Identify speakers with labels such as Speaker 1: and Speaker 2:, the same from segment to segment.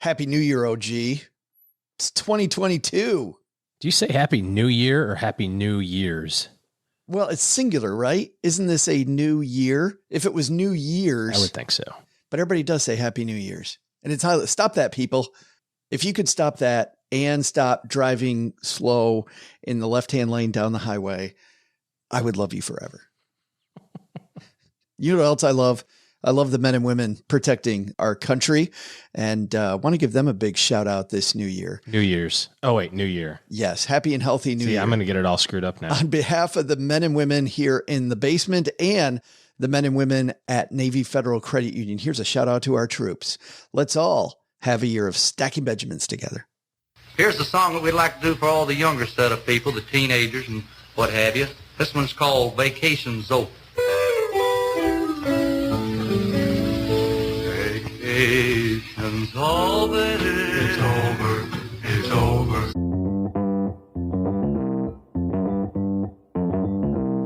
Speaker 1: Happy New Year, OG. It's 2022.
Speaker 2: Do you say Happy New Year or Happy New Year's?
Speaker 1: Well, it's singular, right? Isn't this a new year? If it was New Year's.
Speaker 2: I would think so.
Speaker 1: But everybody does say Happy New Year's. And it's how, stop that, people. If you could stop that and stop driving slow in the left-hand lane down the highway, I would love you forever. You know what else I love? I love the men and women protecting our country, and want to give them a big shout out this new year.
Speaker 2: New Year's. Oh, wait, New Year.
Speaker 1: Yes. Happy and healthy New Year.
Speaker 2: I'm going to get it all screwed up now.
Speaker 1: On behalf of the men and women here in the basement and the men and women at Navy Federal Credit Union, here's a shout out to our troops. Let's all have a year of stacking Benjamins together.
Speaker 3: Here's the song that we'd like to do for all the younger set of people, the teenagers and what have you. This one's called Vacation's Over. Vacation's over. It's over. It's over.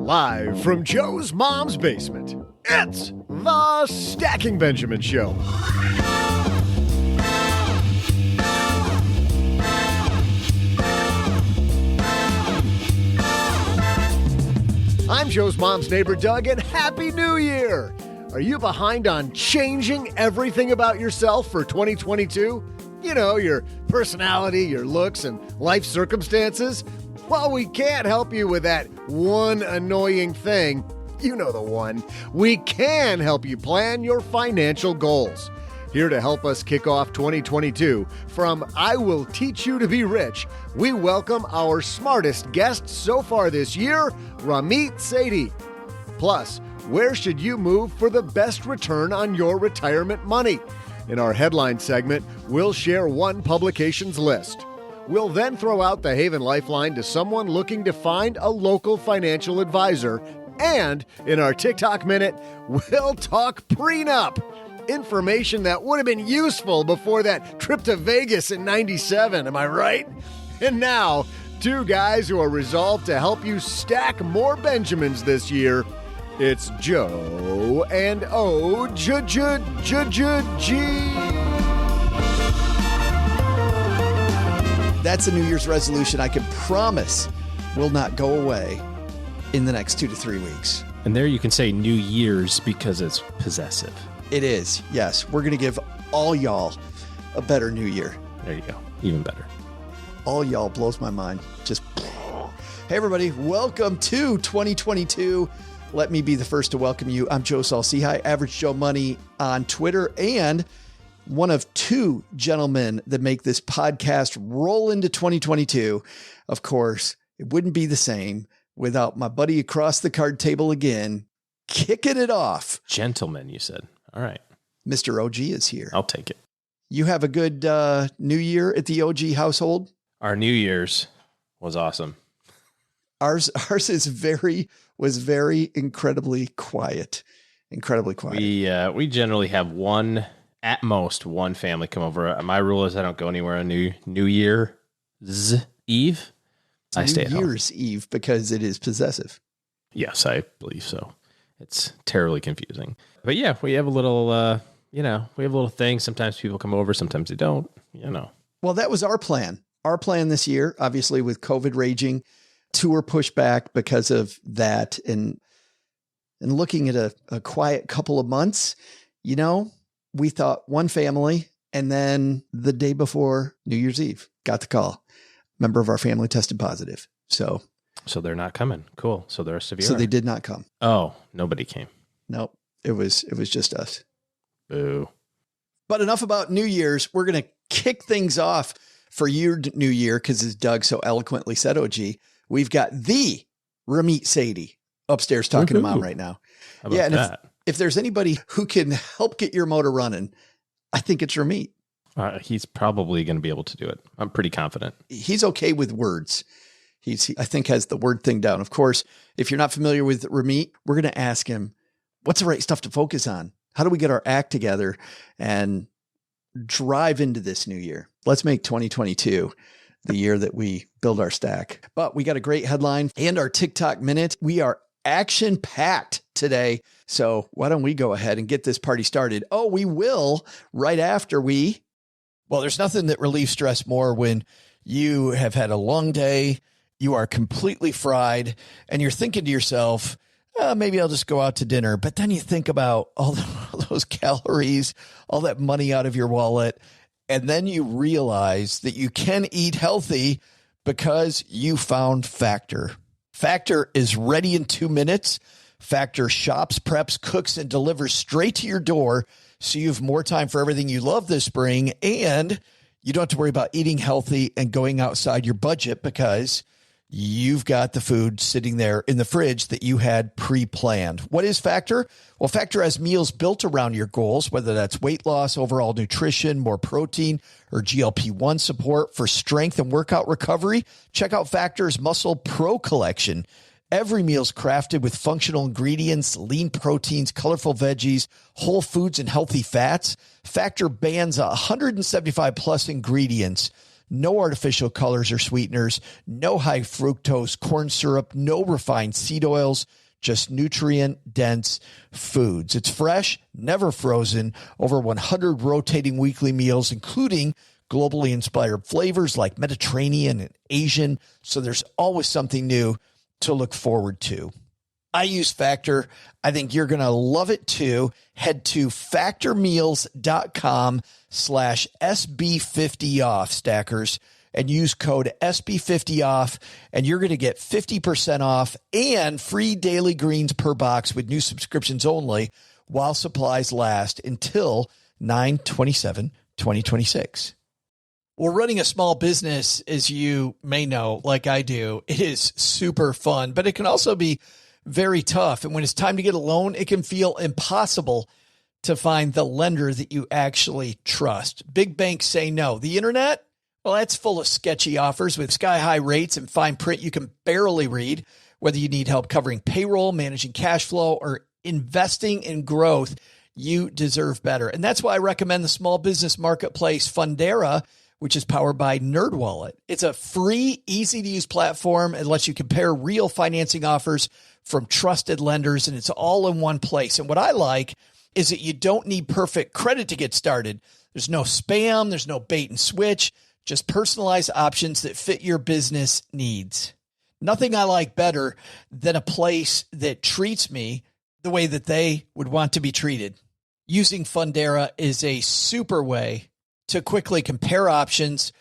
Speaker 4: Live from Joe's mom's basement, it's the Stacking Benjamin Show. I'm Joe's mom's neighbor, Doug, and Happy New Year! Are you behind on changing everything about yourself for 2022? You know, your personality, your looks, and life circumstances? Well, we can't help you with that one annoying thing. You know the one. We can help you plan your financial goals. Here to help us kick off 2022 from I Will Teach You to Be Rich, we welcome our smartest guest so far this year, Ramit Sethi. Plus, where should you move for the best return on your retirement money? In our headline segment, we'll share one publication's list. We'll then throw out the Haven Lifeline to someone looking to find a local financial advisor. And in our TikTok Minute, we'll talk prenup. Information that would have been useful before that trip to Vegas in '97, am I right? And now, two guys who are resolved to help you stack more Benjamins this year. It's Joe and O-G.
Speaker 1: That's a New Year's resolution I can promise will not go away in the next 2 to 3 weeks.
Speaker 2: And there you can say New Year's because it's possessive.
Speaker 1: It is, yes. We're going to give all y'all a better New Year.
Speaker 2: There you go. Even better.
Speaker 1: All y'all blows my mind. Just, hey everybody, welcome to 2022. Let me be the first to welcome you. I'm Joe Saul-Sehy, Average Joe Money on Twitter, and one of two gentlemen that make this podcast roll into 2022. Of course, it wouldn't be the same without my buddy across the card table again, kicking it off.
Speaker 2: Gentlemen, you said. All right.
Speaker 1: Mr. OG is here.
Speaker 2: I'll take it.
Speaker 1: You have a good New Year at the OG household?
Speaker 2: Our New Year's was awesome.
Speaker 1: Ours was very incredibly quiet. Incredibly quiet.
Speaker 2: We generally have at most one family come over. My rule is I don't go anywhere on New Year's Eve. I stay at home. New Year's
Speaker 1: Eve because it is possessive.
Speaker 2: Yes, I believe so. It's terribly confusing. But yeah, we have a little, we have a little thing. Sometimes people come over, sometimes they don't,
Speaker 1: Well, that was our plan. Our plan this year, obviously with COVID raging, tour pushed back because of that. And looking at a quiet couple of months, we thought one family, and then the day before New Year's Eve, got the call. Member of our family tested positive. So
Speaker 2: they're not coming. Cool. So the rest of you
Speaker 1: So they did not come.
Speaker 2: Oh, nobody came.
Speaker 1: Nope. It was just us.
Speaker 2: Boo.
Speaker 1: But enough about New Year's. We're going to kick things off for your New Year because, as Doug so eloquently said, OG, we've got the Ramit Sethi upstairs talking to Mom right now.
Speaker 2: How about that?
Speaker 1: If there's anybody who can help get your motor running, I think it's Ramit.
Speaker 2: He's probably going to be able to do it. I'm pretty confident.
Speaker 1: He's okay with words. He, I think, has the word thing down. Of course, if you're not familiar with Ramit, we're going to ask him, what's the right stuff to focus on? How do we get our act together and drive into this new year? Let's make 2022 the year that we build our stack. But we got a great headline and our TikTok minute. We are action-packed today. So why don't we go ahead and get this party started? Oh, we will right after we Well, there's nothing that relieves stress more when you have had a long day, you are completely fried, and you're thinking to yourself, maybe I'll just go out to dinner. But then you think about all those calories, all that money out of your wallet, and then you realize that you can eat healthy because you found Factor. Factor is ready in 2 minutes. Factor shops, preps, cooks, and delivers straight to your door, so you have more time for everything you love this spring, and you don't have to worry about eating healthy and going outside your budget because you've got the food sitting there in the fridge that you had pre-planned. What is Factor? Well, Factor has meals built around your goals, whether that's weight loss, overall nutrition, more protein, or GLP-1 support for strength and workout recovery. Check out Factor's Muscle Pro collection. Every meal is crafted with functional ingredients, lean proteins, colorful veggies, whole foods, and healthy fats. Factor bans 175 plus ingredients. No artificial colors or sweeteners, no high fructose corn syrup, no refined seed oils, just nutrient-dense foods. It's fresh, never frozen, over 100 rotating weekly meals, including globally inspired flavors like Mediterranean and Asian. So there's always something new to look forward to. I use Factor. I think you're going to love it too. Head to factormeals.com/SB50off, stackers, and use code SB50off, and you're going to get 50% off and free daily greens per box with new subscriptions only while supplies last until 9/27/2026. Well, running a small business, as you may know, like I do, it is super fun, but it can also be very tough. And when it's time to get a loan, it can feel impossible to find the lender that you actually trust. Big banks say no. The internet, well, that's full of sketchy offers with sky-high rates and fine print you can barely read. Whether you need help covering payroll, managing cash flow, or investing in growth, you deserve better. And that's why I recommend the small business marketplace Fundera, which is powered by NerdWallet. It's a free, easy-to-use platform. It lets you compare real financing offers from trusted lenders, and it's all in one place. And what I like is that you don't need perfect credit to get started. There's no spam. There's no bait and switch. Just personalized options that fit your business needs. Nothing I like better than a place that treats me the way that they would want to be treated. Using Fundera is a super way to quickly compare options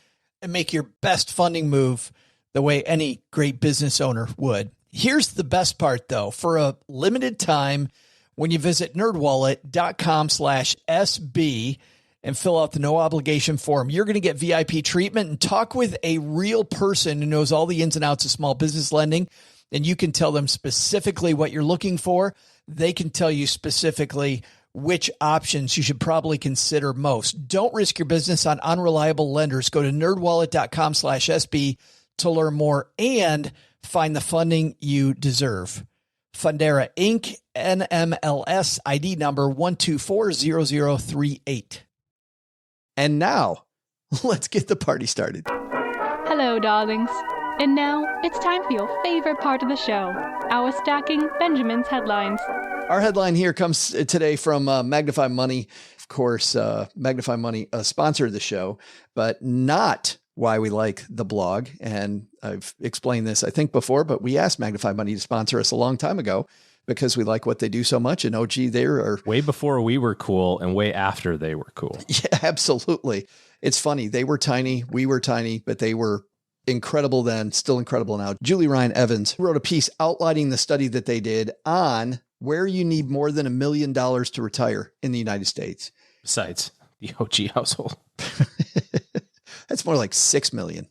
Speaker 1: and make your best funding move the way any great business owner would. Here's the best part, though. For a limited time, when you visit nerdwallet.com/SB and fill out the no obligation form, you're going to get VIP treatment and talk with a real person who knows all the ins and outs of small business lending. And you can tell them specifically what you're looking for. They can tell you specifically which options you should probably consider most. Don't risk your business on unreliable lenders. Go to nerdwallet.com/SB to learn more and find the funding you deserve. Fundera Inc., NMLS ID number 1240038. And now, let's get the party started.
Speaker 5: Hello, darlings. And now, it's time for your favorite part of the show, our Stacking Benjamin's headlines.
Speaker 1: Our headline here comes today from Magnify Money. Of course, Magnify Money sponsored the show, but not why we like the blog. And I've explained this, I think, before, but we asked Magnify Money to sponsor us a long time ago because we like what they do so much. And OG, they are
Speaker 2: way before we were cool and way after they were cool.
Speaker 1: Yeah, absolutely. It's funny. They were tiny. We were tiny, but they were incredible then, still incredible now. Julie Ryan Evans wrote a piece outlining the study that they did on where you need more than $1 million to retire in the United States.
Speaker 2: Besides the OG household.
Speaker 1: That's more like 6 million.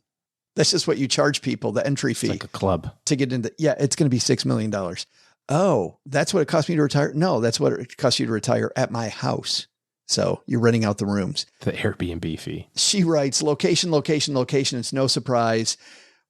Speaker 1: That's just what you charge people, the entry fee.
Speaker 2: It's like a club.
Speaker 1: To get into, yeah, it's going to be $6 million. Oh, that's what it cost me to retire? No, that's what it cost you to retire at my house. So you're renting out the rooms.
Speaker 2: The Airbnb fee. She
Speaker 1: writes, location. It's no surprise.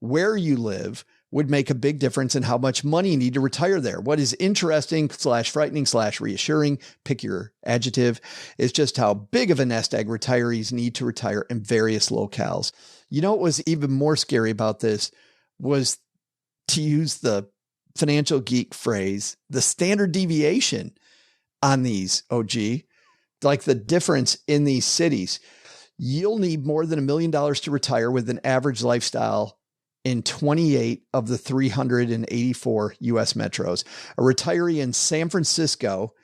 Speaker 1: Where you live would make a big difference in how much money you need to retire there. What is interesting / frightening / reassuring, pick your adjective, is just how big of a nest egg retirees need to retire in various locales. You know what was even more scary about this was, to use the financial geek phrase, the standard deviation on these, OG, like the difference in these cities. You'll need more than $1 million to retire with an average lifestyle in 28 of the 384 U.S. metros. A retiree in San Francisco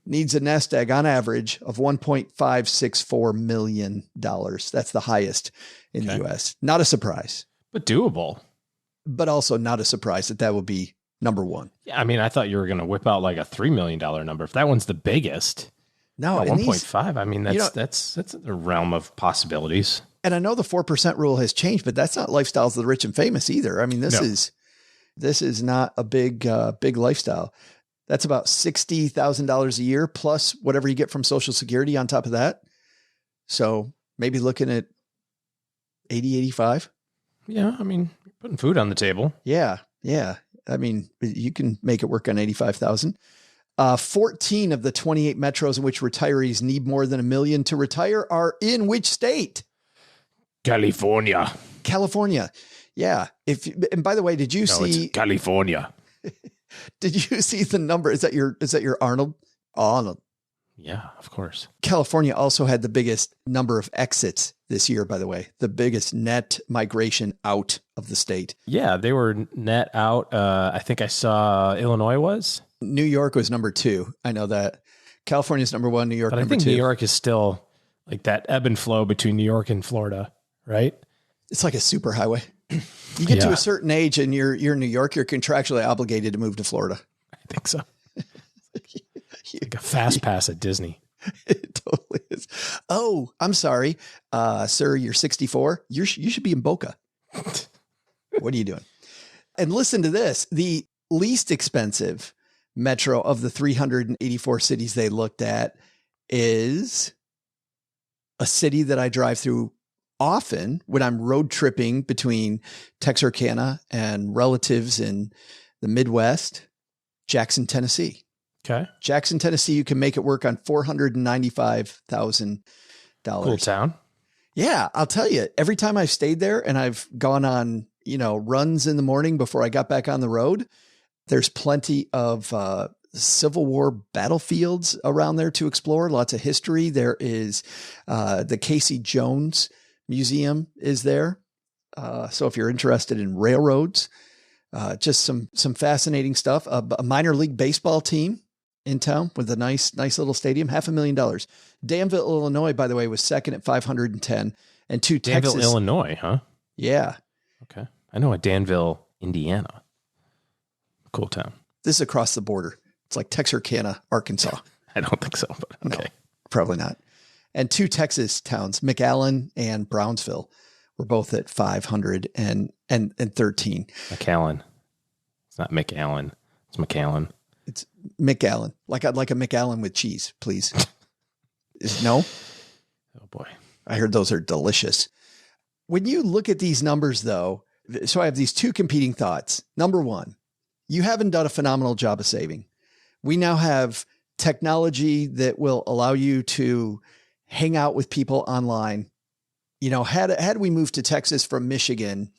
Speaker 1: needs a nest egg on average of $1.564 million. That's the highest in the U.S. Not a surprise.
Speaker 2: But doable.
Speaker 1: But also not a surprise that would be number one.
Speaker 2: Yeah, I mean, I thought you were going to whip out like a $3 million number. If that one's the biggest,
Speaker 1: no,
Speaker 2: 1.5. I mean, that's a realm of possibilities.
Speaker 1: And I know the 4% rule has changed, but that's not lifestyles of the rich and famous either. I mean, this is not a big lifestyle. That's about $60,000 a year plus whatever you get from Social Security on top of that. So maybe looking at 80, 85.
Speaker 2: Yeah. I mean, you're putting food on the table.
Speaker 1: Yeah. Yeah. I mean, you can make it work on 85,000. 14 of the 28 metros in which retirees need more than $1 million to retire are in which state?
Speaker 2: California.
Speaker 1: Yeah. And by the way, did you see
Speaker 2: it's California?
Speaker 1: Did you see the number? Is that your Arnold? Arnold.
Speaker 2: Yeah, of course.
Speaker 1: California also had the biggest number of exits this year, by the way, the biggest net migration out of the state.
Speaker 2: Yeah, they were net out. I think I saw Illinois was.
Speaker 1: New York was number 2. I know that. California's number 1, New York
Speaker 2: but
Speaker 1: number 2.
Speaker 2: I think New York is still like that ebb and flow between New York and Florida, right?
Speaker 1: It's like a super highway. You get to a certain age and you're in New York, you're contractually obligated to move to Florida.
Speaker 2: I think so. Like a fast pass at Disney.
Speaker 1: It totally is. Oh, I'm sorry. Sir, you're 64. You should be in Boca. What are you doing? And listen to this. The least expensive metro of the 384 cities they looked at is a city that I drive through often when I'm road tripping between Texarkana and relatives in the Midwest, Jackson, Tennessee.
Speaker 2: Okay. Jackson,
Speaker 1: Tennessee, you can make it work on $495,000.
Speaker 2: Cool town.
Speaker 1: Yeah, I'll tell you, every time I've stayed there and I've gone on, runs in the morning before I got back on the road, there's plenty of Civil War battlefields around there to explore. Lots of history. There is the Casey Jones Museum is there. So if you're interested in railroads, just some fascinating stuff. A minor league baseball team in town with a nice little stadium, $500,000. Danville, Illinois, by the way, was second at 510, and
Speaker 2: Danville,
Speaker 1: Texas,
Speaker 2: Illinois, huh?
Speaker 1: Yeah.
Speaker 2: Okay. I know a Danville, Indiana. Cool town.
Speaker 1: This is across the border. It's like Texarkana, Arkansas.
Speaker 2: I don't think so, but okay.
Speaker 1: No, probably not. And 2 Texas towns, McAllen and Brownsville, were both at 513.
Speaker 2: McAllen. It's not McAllen. It's McAllen.
Speaker 1: It's McAllen. I'd like a McAllen with cheese, please. No?
Speaker 2: Oh boy.
Speaker 1: I heard those are delicious. When you look at these numbers though, so I have these 2 competing thoughts. Number 1, you haven't done a phenomenal job of saving. We now have technology that will allow you to hang out with people online. Had we moved to Texas from Michigan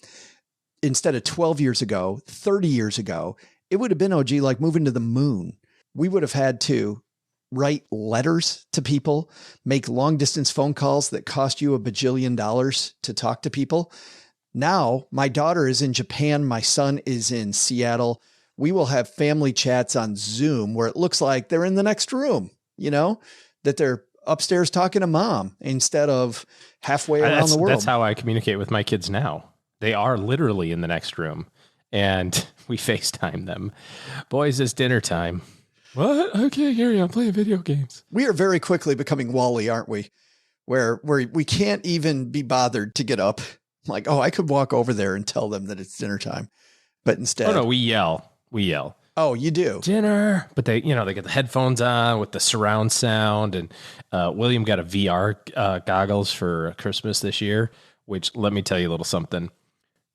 Speaker 1: instead of 12 years ago, 30 years ago, it would have been, like moving to the moon. We would have had to write letters to people, make long distance phone calls that cost you $1 bajillion to talk to people. Now my daughter is in Japan. My son is in Seattle. We will have family chats on Zoom where it looks like they're in the next room, that they're upstairs talking to mom instead of halfway around the world.
Speaker 2: That's how I communicate with my kids now. They are literally in the next room and we FaceTime them. Boys, it's dinner time. What? I can't hear you. I'm playing video games.
Speaker 1: We are very quickly becoming Wall-E, aren't we? Where we can't even be bothered to get up. Like, I could walk over there and tell them that it's dinner time. But instead.
Speaker 2: Oh, no, we yell.
Speaker 1: Oh, you do?
Speaker 2: Dinner. But they get the headphones on with the surround sound. And William got a VR goggles for Christmas this year, which, let me tell you a little something.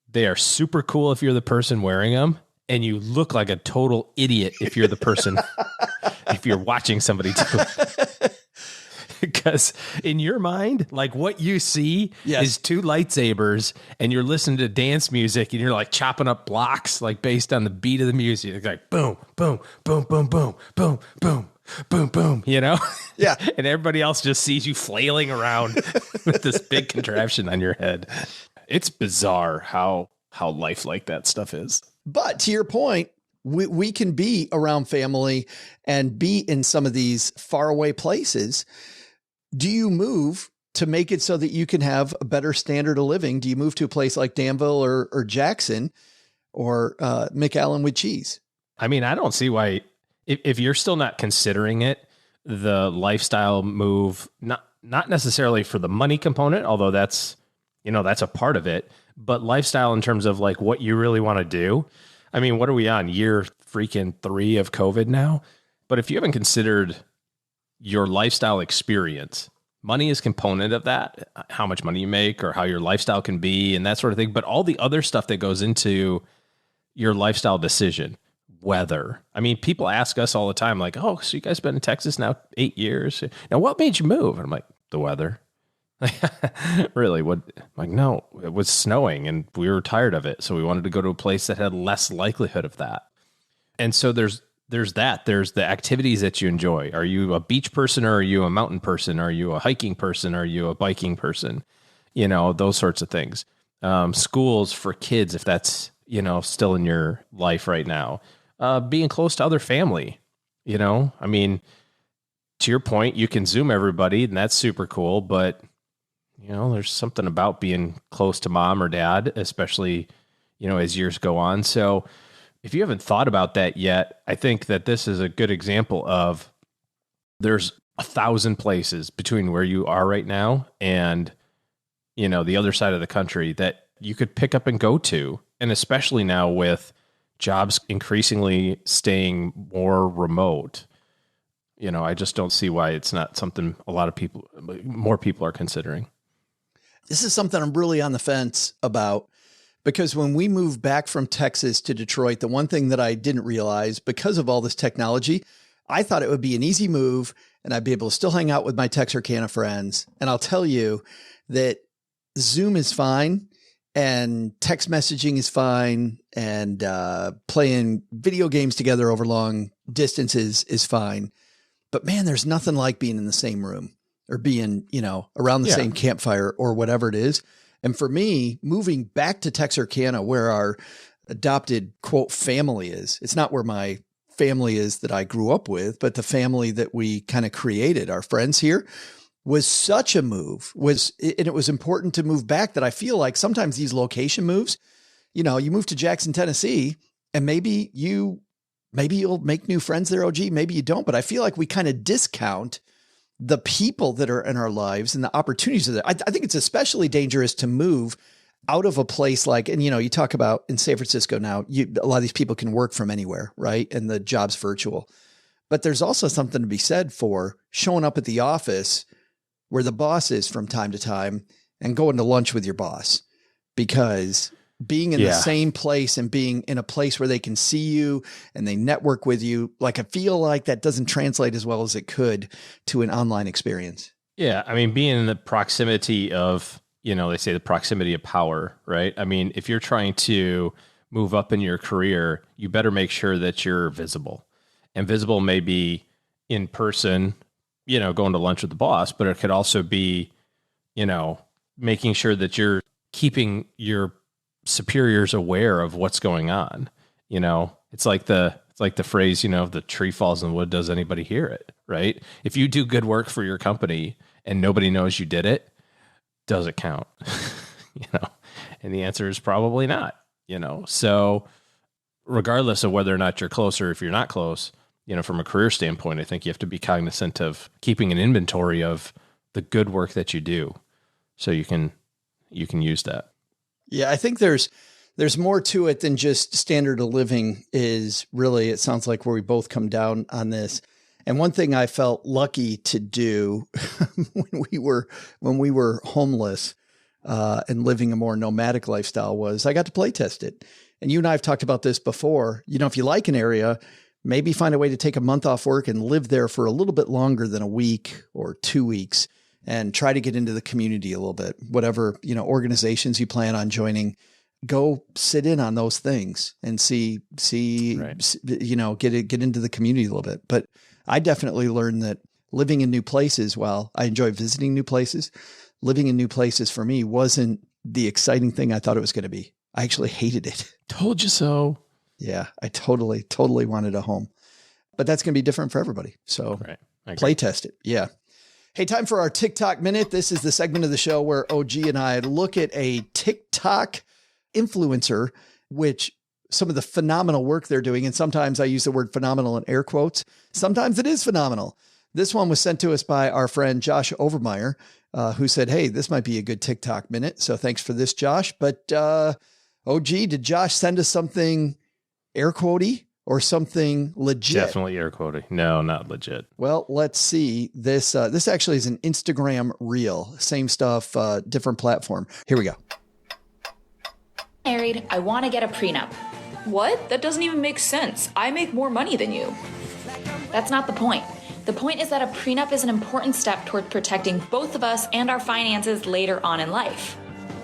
Speaker 2: They are super cool if you're the person wearing them, and you look like a total idiot if you're the person, if you're watching somebody do it. Because in your mind, like what you see is 2 lightsabers and you're listening to dance music and you're like chopping up blocks, like based on the beat of the music. It's like boom, boom, boom, boom, boom, boom, boom. boom, boom,
Speaker 1: Yeah.
Speaker 2: and everybody else just sees you flailing around with this big contraption on your head. It's bizarre how lifelike that stuff is.
Speaker 1: But to your point, we can be around family and be in some of these faraway places. Do you move to make it so that you can have a better standard of living? Do you move to a place like Danville or Jackson or McAllen with cheese?
Speaker 2: I mean, I don't see why, if you're still not considering it, the lifestyle move, not necessarily for the money component, although that's a part of it, but lifestyle in terms of like what you really want to do. I mean, what are we on, year freaking 3 of COVID now? But if you haven't considered your lifestyle experience, money is a component of that, how much money you make or how your lifestyle can be and that sort of thing. But all the other stuff that goes into your lifestyle decision, weather. I mean, people ask us all the time, like, oh, so you guys been in Texas now 8 years. Now, what made you move? And I'm like, the weather. Really? What? I'm like, no, it was snowing and we were tired of it. So we wanted to go to a place that had less likelihood of that. And so there's that. There's the activities that you enjoy. Are you a beach person or are you a mountain person? Are you a hiking person? Are you a biking person? Those sorts of things. Schools for kids, if that's, still in your life right now. Being close to other family, I mean, to your point, you can Zoom everybody and that's super cool, but there's something about being close to mom or dad, especially, as years go on. So if you haven't thought about that yet, I think that this is a good example of there's 1,000 places between where you are right now and, the other side of the country that you could pick up and go to. And especially now with jobs increasingly staying more remote, I just don't see why it's not something more people are considering.
Speaker 1: This is something I'm really on the fence about, because when we moved back from Texas to Detroit, the one thing that I didn't realize, because of all this technology, I thought it would be an easy move and I'd be able to still hang out with my Texarkana friends. And I'll tell you that Zoom is fine and text messaging is fine and playing video games together over long distances is fine. But man, there's nothing like being in the same room or being, around the same campfire or whatever it is. And for me, moving back to Texarkana, where our adopted quote family is, it's not where my family is that I grew up with, but the family that we kind of created, our friends here, was such a move. And it was important to move back that I feel like sometimes these location moves, you move to Jackson, Tennessee, and maybe you'll make new friends there, OG, maybe you don't, but I feel like we kind of discount the people that are in our lives and the opportunities that I think it's especially dangerous to move out of a place like, and you talk about in San Francisco now, a lot of these people can work from anywhere, right? And the job's virtual, but there's also something to be said for showing up at the office where the boss is from time to time and going to lunch with your boss, because being in the same place and being in a place where they can see you and they network with you, like I feel like that doesn't translate as well as it could to an online experience.
Speaker 2: Yeah. I mean, being in the proximity of, they say the proximity of power, right? I mean, if you're trying to move up in your career, you better make sure that you're visible. And visible may be in person, going to lunch with the boss, but it could also be, making sure that you're keeping your superiors aware of what's going on. It's like the phrase, the tree falls in the wood, does anybody hear it? Right? If you do good work for your company and nobody knows you did it, does it count? And the answer is probably not, so regardless of whether or not you're close or if you're not close, from a career standpoint, I think you have to be cognizant of keeping an inventory of the good work that you do so you can use that.
Speaker 1: Yeah, I think there's more to it than just standard of living is really, it sounds like, where we both come down on this. And one thing I felt lucky to do when we were homeless and living a more nomadic lifestyle was I got to play test it. And you and I have talked about this before. If you like an area, maybe find a way to take a month off work and live there for a little bit longer than a week or 2 weeks and try to get into the community a little bit. Whatever, organizations you plan on joining, go sit in on those things and see, right. Get into the community a little bit. But I definitely learned that living in new places, while I enjoy visiting new places, living in new places for me wasn't the exciting thing I thought it was going to be. I actually hated it.
Speaker 2: Told you so.
Speaker 1: Yeah, I totally wanted a home. But that's going to be different for everybody. So
Speaker 2: Right.
Speaker 1: play test it. Yeah. Hey, time for our TikTok Minute. This is the segment of the show where OG and I look at a TikTok influencer, which some of the phenomenal work they're doing. And sometimes I use the word phenomenal in air quotes. Sometimes it is phenomenal. This one was sent to us by our friend Josh Overmeyer, who said, hey, this might be a good TikTok minute. So thanks for this, Josh. But OG, did Josh send us something air quotey or something legit?
Speaker 2: Definitely air quotey. No, not legit.
Speaker 1: Well, let's see. This actually is an Instagram reel. Same stuff, different platform. Here we go.
Speaker 6: Married, I want to get a prenup.
Speaker 7: What? That doesn't even make sense. I make more money than you.
Speaker 6: That's not the point. The point is that a prenup is an important step toward protecting both of us and our finances later on in life.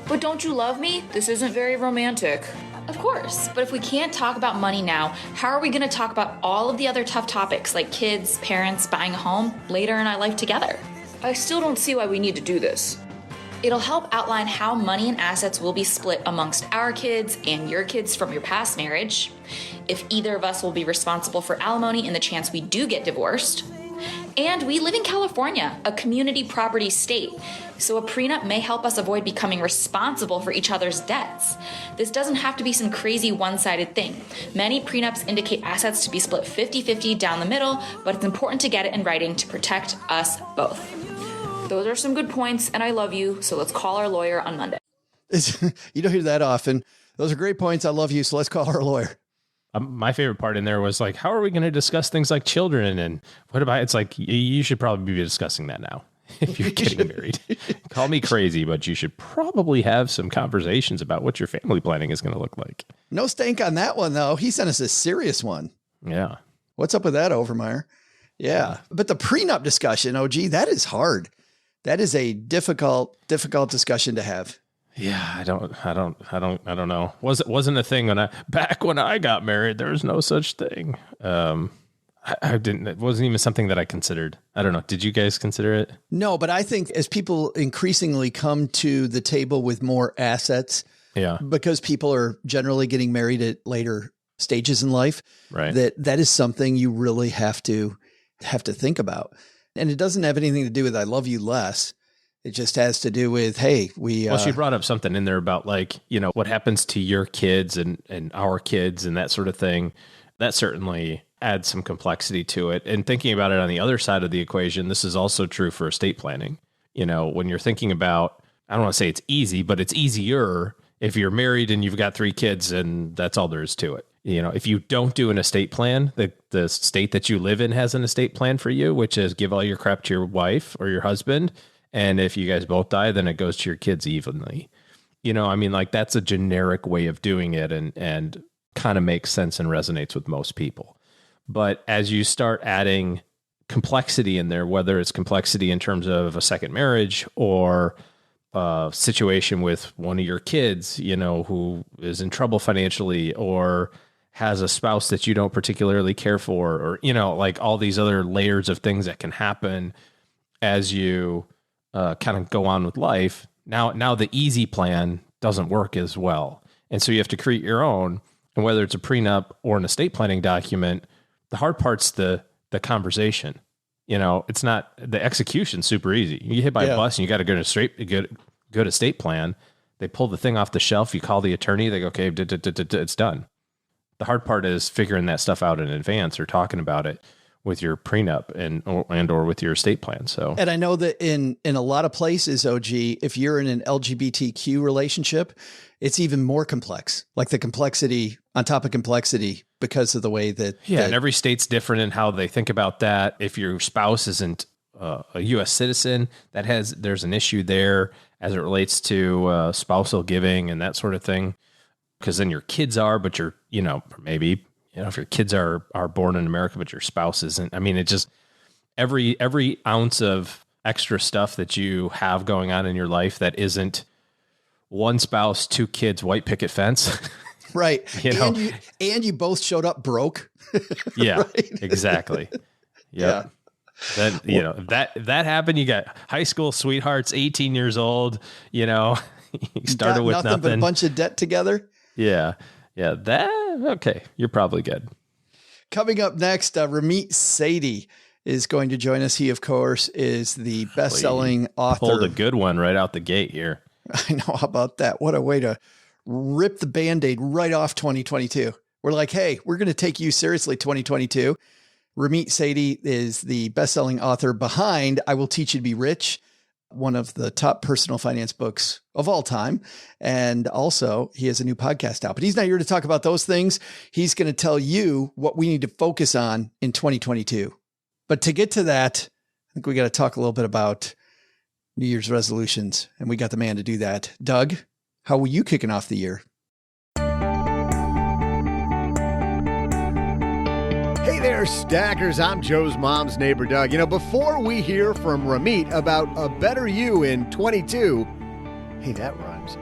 Speaker 7: But don't you love me? This isn't very romantic.
Speaker 6: Of course, but if we can't talk about money now, how are we going to talk about all of the other tough topics like kids, parents, buying a home later in our life together?
Speaker 7: I still don't see why we need to do this.
Speaker 6: It'll help outline how money and assets will be split amongst our kids and your kids from your past marriage, if either of us will be responsible for alimony in the chance we do get divorced. And we live in California, a community property state, so a prenup may help us avoid becoming responsible for each other's debts. This doesn't have to be some crazy one-sided thing. Many prenups indicate assets to be split 50-50 down the middle, but it's important to get it in writing to protect us both.
Speaker 7: Those are some good points, and I love you, so let's call our lawyer on Monday.
Speaker 1: You don't hear that often. Those are great points. I love you, so let's call our lawyer.
Speaker 2: My favorite part in there was like, how are we going to discuss things like children? And what about, it's like, you should probably be discussing that now if you're getting married. Call me crazy, but you should probably have some conversations about what your family planning is going to look like.
Speaker 1: No stank on that one, though. He sent us a serious one.
Speaker 2: Yeah.
Speaker 1: What's up with that, Overmeyer? Yeah. But the prenup discussion, OG, that is hard. That is a difficult discussion to have.
Speaker 2: Yeah, I don't know. Wasn't a thing back when I got married. There was no such thing. I didn't. It wasn't even something that I considered. I don't know. Did you guys consider it?
Speaker 1: No, but I think as people increasingly come to the table with more assets, because people are generally getting married at later stages in life,
Speaker 2: right?
Speaker 1: That is something you really have to think about, and it doesn't have anything to do with "I love you less." It just has to do with, hey,
Speaker 2: well, she brought up something in there about like, what happens to your kids and our kids and that sort of thing. That certainly adds some complexity to it. And thinking about it on the other side of the equation, this is also true for estate planning. When you're thinking about, I don't want to say it's easy, but it's easier if you're married and you've got 3 kids and that's all there is to it. If you don't do an estate plan, the state that you live in has an estate plan for you, which is give all your crap to your wife or your husband. And if you guys both die, then it goes to your kids evenly. That's a generic way of doing it and kind of makes sense and resonates with most people. But as you start adding complexity in there, whether it's complexity in terms of a second marriage or a situation with one of your kids, who is in trouble financially or has a spouse that you don't particularly care for, or, like all these other layers of things that can happen as you kind of go on with life. Now the easy plan doesn't work as well. And so you have to create your own. And whether it's a prenup or an estate planning document, the hard part's the conversation. It's not the execution super easy. You get hit by a bus and you got to go to good estate plan. They pull the thing off the shelf. You call the attorney. They go, okay, it's done. The hard part is figuring that stuff out in advance or talking about it with your prenup and or with your estate plan. So,
Speaker 1: and I know that in a lot of places, OG, if you're in an LGBTQ relationship, it's even more complex, like the complexity on top of complexity because of the way that.
Speaker 2: Yeah. And every state's different in how they think about that. If your spouse isn't a U.S. citizen, there's an issue there as it relates to spousal giving and that sort of thing. Because then your kids are, but you're, maybe, if your kids are born in America, but your spouse isn't. It just every ounce of extra stuff that you have going on in your life that isn't one spouse, 2 kids, white picket fence.
Speaker 1: Right. And you both showed up broke.
Speaker 2: Yeah,
Speaker 1: right?
Speaker 2: Exactly. Yeah. That, if that happened, you got high school sweethearts, 18 years old, you started with nothing
Speaker 1: but a bunch of debt together.
Speaker 2: Yeah. Yeah. Okay. You're probably good.
Speaker 1: Coming up next, Ramit Sethi is going to join us. He, of course, is the best-selling author.
Speaker 2: Pulled a good one right out the gate here.
Speaker 1: I know. How about that? What a way to rip the Band-Aid right off 2022. We're like, hey, we're going to take you seriously 2022. Ramit Sethi is the best-selling author behind I Will Teach You to Be Rich, one of the top personal finance books of all time. And also, he has a new podcast out. But he's not here to talk about those things. He's going to tell you what we need to focus on in 2022. But to get to that, I think we got to talk a little bit about New Year's resolutions. And we got the man to do that. Doug, how were you kicking off the year?
Speaker 4: Hey there, Stackers. I'm Joe's mom's neighbor, Doug. Before we hear from Ramit about a better you in 22, hey, that rhymes,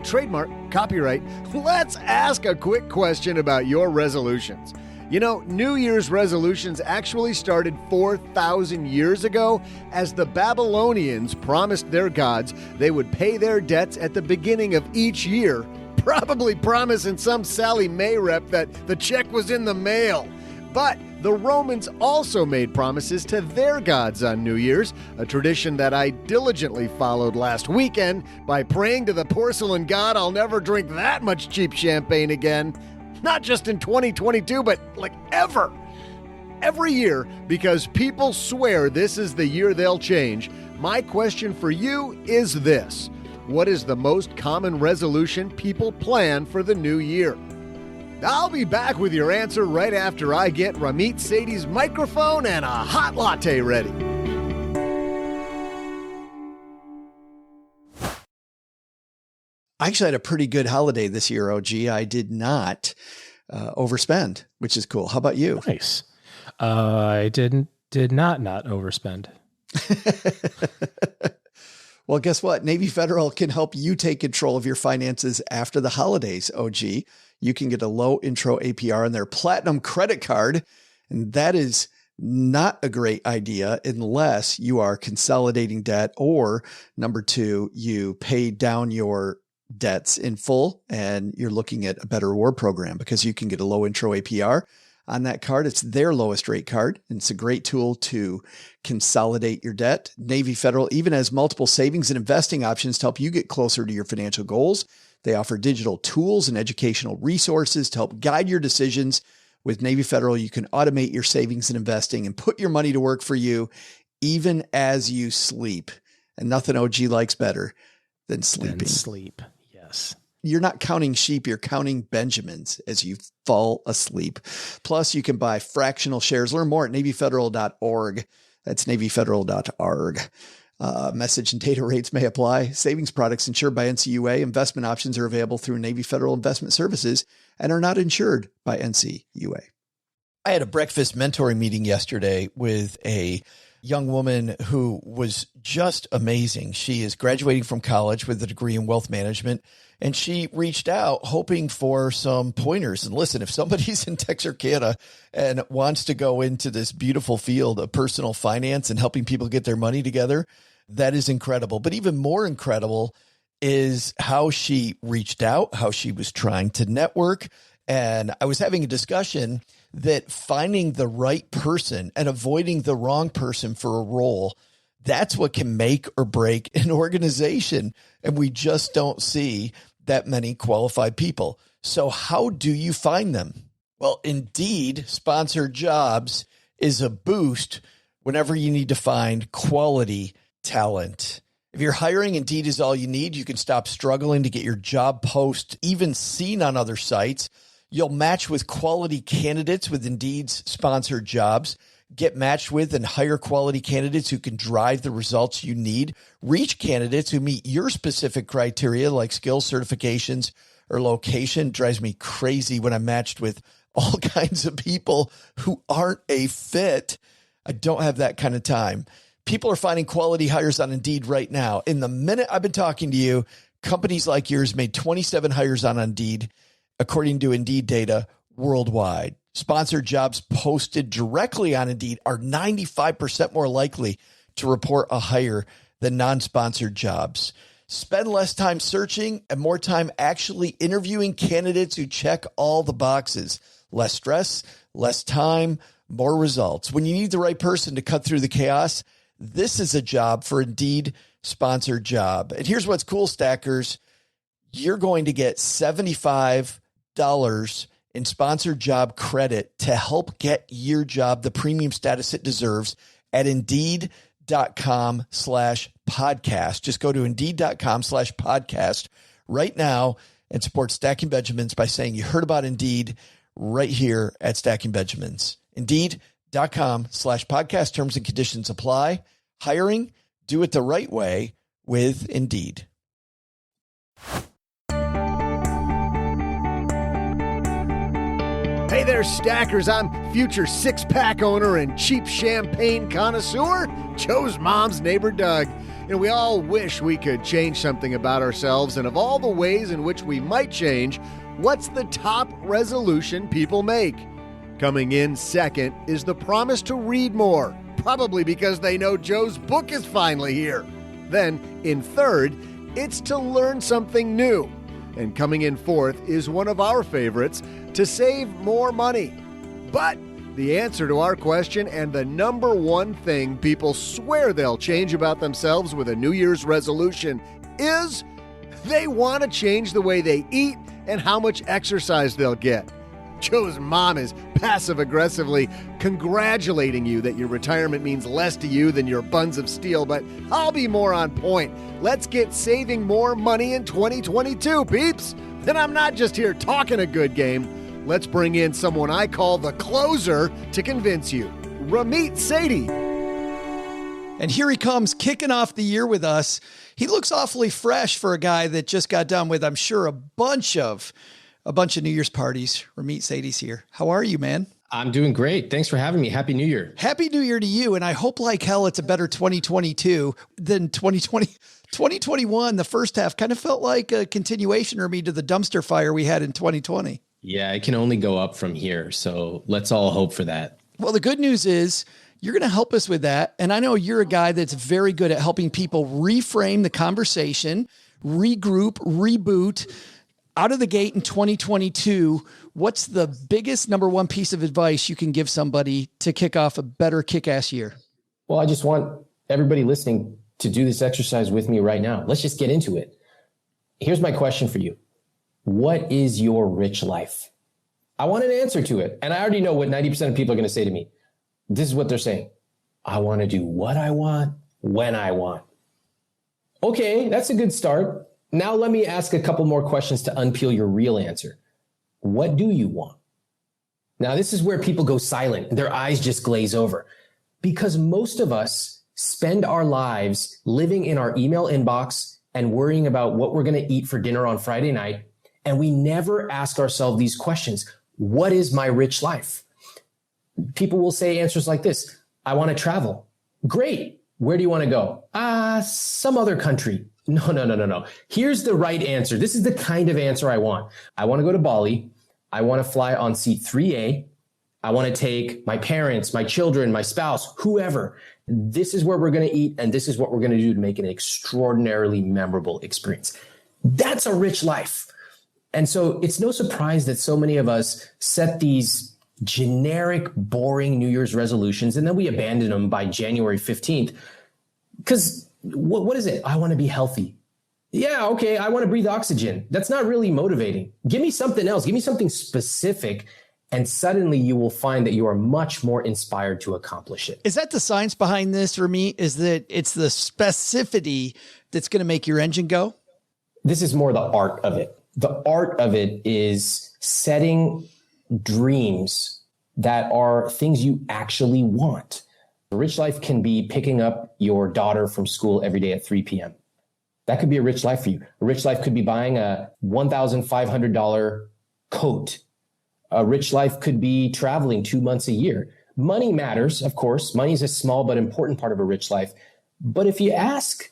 Speaker 4: trademark, copyright, let's ask a quick question about your resolutions. New Year's resolutions actually started 4,000 years ago as the Babylonians promised their gods they would pay their debts at the beginning of each year, probably promising some Sally Mae rep that the check was in the mail. But the Romans also made promises to their gods on New Year's, a tradition that I diligently followed last weekend by praying to the porcelain god I'll never drink that much cheap champagne again. Not just in 2022, but ever. Every year, because people swear this is the year they'll change, my question for you is this. What is the most common resolution people plan for the new year? I'll be back with your answer right after I get Ramit Sethi's microphone and a hot latte ready.
Speaker 1: I actually had a pretty good holiday this year, OG. I did not overspend, which is cool. How about you?
Speaker 2: Nice. I did not overspend.
Speaker 1: Well, guess what? Navy Federal can help you take control of your finances after the holidays, OG. You can get a low intro APR on their Platinum credit card, and that is not a great idea unless you are consolidating debt or, number two, you pay down your debts in full and you're looking at a better reward program because you can get a low intro APR on that card. It's their lowest rate card, and it's a great tool to consolidate your debt. Navy Federal even has multiple savings and investing options to help you get closer to your financial goals. They offer digital tools and educational resources to help guide your decisions. With Navy Federal, you can automate your savings and investing and put your money to work for you even as you sleep. And nothing OG likes better than sleeping.
Speaker 2: Sleep, yes.
Speaker 1: You're not counting sheep, you're counting Benjamins as you fall asleep. Plus, you can buy fractional shares. Learn more at NavyFederal.org. That's NavyFederal.org. Message and data rates may apply. Savings products insured by NCUA. Investment options are available through Navy Federal Investment Services and are not insured by NCUA. I had a breakfast mentoring meeting yesterday with a young woman who was just amazing. She is graduating from college with a degree in wealth management, and she reached out hoping for some pointers. And listen, if somebody's in Texarkana and wants to go into this beautiful field of personal finance and helping people get their money together, that is incredible. But even more incredible is how she reached out, how she was trying to network. And I was having a discussion that finding the right person and avoiding the wrong person for a role, that's what can make or break an organization. And we just don't see that many qualified people. So how do you find them? Well, Indeed sponsored jobs is a boost whenever you need to find quality talent. If you're hiring, Indeed is all you need. You can stop struggling to get your job post even seen on other sites. You'll match with quality candidates with Indeed's sponsored jobs. Get matched with and hire quality candidates who can drive the results you need. Reach candidates who meet your specific criteria like skills, certifications, or location. It drives me crazy when I'm matched with all kinds of people who aren't a fit. I don't have that kind of time. People are finding quality hires on Indeed right now. In the minute I've been talking to you, companies like yours made 27 hires on Indeed, according to Indeed data worldwide. Sponsored jobs posted directly on Indeed are 95% more likely to report a hire than non-sponsored jobs. Spend less time searching and more time actually interviewing candidates who check all the boxes. Less stress, less time, more results. When you need the right person to cut through the chaos, this is a job for Indeed sponsored job. And here's what's cool, Stackers. You're going to get $75 in sponsored job credit to help get your job the premium status it deserves at Indeed.com/podcast. Just go to Indeed.com/podcast right now and support Stacking Benjamins by saying you heard about Indeed right here at Stacking Benjamins. Indeed.com/podcast. Terms and conditions apply. Hiring, do it the right way with Indeed.
Speaker 4: Hey there, Stackers. I'm future six-pack owner and cheap champagne connoisseur, Joe's mom's neighbor, Doug. And we all wish we could change something about ourselves. And of all the ways in which we might change, what's the top resolution people make? Coming in second is the promise to read more, probably because they know Joe's book is finally here. Then, in third, it's to learn something new. And coming in fourth is one of our favorites, to save more money. But the answer to our question and the number one thing people swear they'll change about themselves with a New Year's resolution is they want to change the way they eat and how much exercise they'll get. Joe's mom is passive-aggressively congratulating you that your retirement means less to you than your buns of steel, but I'll be more on point. Let's get saving more money in 2022, peeps. Then I'm not just here talking a good game. Let's bring in someone I call the closer to convince you. Ramit Sethi.
Speaker 1: And here he comes, kicking off the year with us. He looks awfully fresh for a guy that just got done with, I'm sure, a bunch of New Year's parties. Ramit Sethi's here. How are you, man?
Speaker 8: I'm doing great. Thanks for having me. Happy New Year.
Speaker 1: Happy New Year to you. And I hope like hell it's a better 2022 than 2020. 2021, the first half kind of felt like a continuation or me to the dumpster fire we had in 2020.
Speaker 8: Yeah, it can only go up from here. So let's all hope for that.
Speaker 1: Well, the good news is you're going to help us with that. And I know you're a guy that's very good at helping people reframe the conversation, regroup, reboot. Out of the gate in 2022, what's the biggest number one piece of advice you can give somebody to kick off a better kick-ass year?
Speaker 8: Well, I just want everybody listening to do this exercise with me right now. Let's just get into it. Here's my question for you. What is your rich life? I want an answer to it. And I already know what 90% of people are going to say to me. This is what they're saying. I want to do what I want, when I want. Okay, that's a good start. Now let me ask a couple more questions to unpeel your real answer. What do you want? Now this is where people go silent. Their eyes just glaze over. Because most of us spend our lives living in our email inbox and worrying about what we're going to eat for dinner on Friday night. And we never ask ourselves these questions. What is my rich life? People will say answers like this. I want to travel. Great. Where do you want to go? Some other country. No. Here's the right answer. This is the kind of answer I want. I want to go to Bali. I want to fly on seat 3A. I want to take my parents, my children, my spouse, whoever. This is where we're going to eat, and this is what we're going to do to make an extraordinarily memorable experience. That's a rich life. And so it's no surprise that so many of us set these generic, boring New Year's resolutions, and then we abandon them by January 15th. Because what is it? I want to be healthy. Yeah, okay, I want to breathe oxygen. That's not really motivating. Give me something else. Give me something specific. And suddenly you will find that you are much more inspired to accomplish it.
Speaker 1: Is that the science behind this for me? Is that it's the specificity that's going to make your engine go?
Speaker 8: This is more the art of it. The art of it is setting dreams that are things you actually want. A rich life can be picking up your daughter from school every day at 3 p.m. That could be a rich life for you. A rich life could be buying a $1,500 coat. A rich life could be traveling 2 months a year. Money matters, of course. Money is a small but important part of a rich life. But if you ask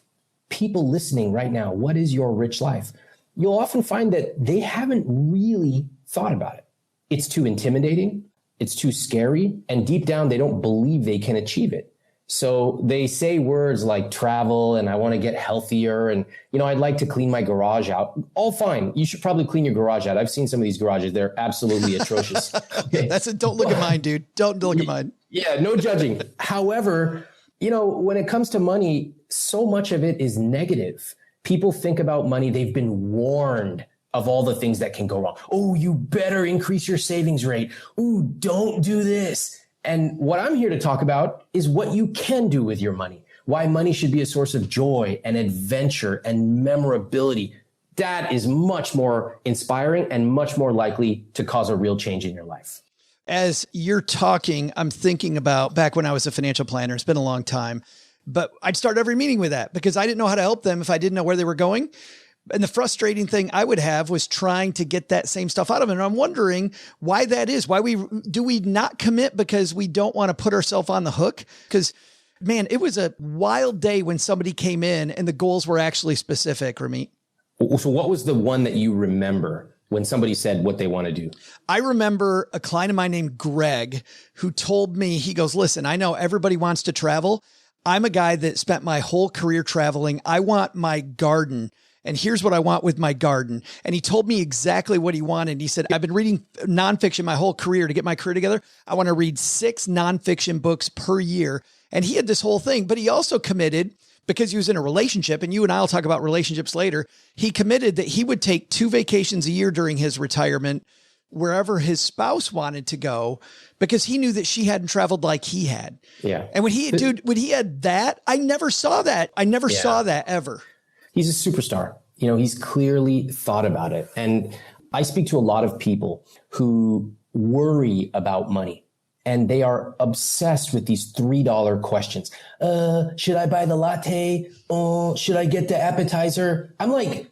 Speaker 8: people listening right now, what is your rich life? You'll often find that they haven't really thought about it. It's too intimidating. It's too scary. And deep down, they don't believe they can achieve it. So they say words like travel and I want to get healthier. And, I'd like to clean my garage out. All fine. You should probably clean your garage out. I've seen some of these garages. They're absolutely atrocious. Okay.
Speaker 1: Don't look at mine, dude. Don't look at mine.
Speaker 8: Yeah, no judging. However, when it comes to money, so much of it is negative. People think about money. They've been warned of all the things that can go wrong. Oh, you better increase your savings rate. Ooh, don't do this. And what I'm here to talk about is what you can do with your money, why money should be a source of joy and adventure and memorability. That is much more inspiring and much more likely to cause a real change in your life.
Speaker 1: As you're talking, I'm thinking about back when I was a financial planner. It's been a long time, but I'd start every meeting with that because I didn't know how to help them if I didn't know where they were going. And the frustrating thing I would have was trying to get that same stuff out of them. And I'm wondering why that is. Why do we not commit because we don't want to put ourselves on the hook? Because, man, it was a wild day when somebody came in and the goals were actually specific, Ramit.
Speaker 8: So what was the one that you remember when somebody said what they want to do?
Speaker 1: I remember a client of mine named Greg who told me, he goes, listen, I know everybody wants to travel. I'm a guy that spent my whole career traveling. I want my garden. And here's what I want with my garden. And he told me exactly what he wanted. He said, I've been reading nonfiction my whole career to get my career together. I want to read 6 nonfiction books per year. And he had this whole thing, but he also committed, because he was in a relationship, and you and I'll talk about relationships later, he committed that he would take 2 vacations a year during his retirement, wherever his spouse wanted to go, because he knew that she hadn't traveled like he had.
Speaker 8: Yeah.
Speaker 1: And when he had that, I never saw that. I never saw that ever.
Speaker 8: He's a superstar. He's clearly thought about it. And I speak to a lot of people who worry about money and they are obsessed with these $3 questions. Should I buy the latte? Should I get the appetizer? I'm like,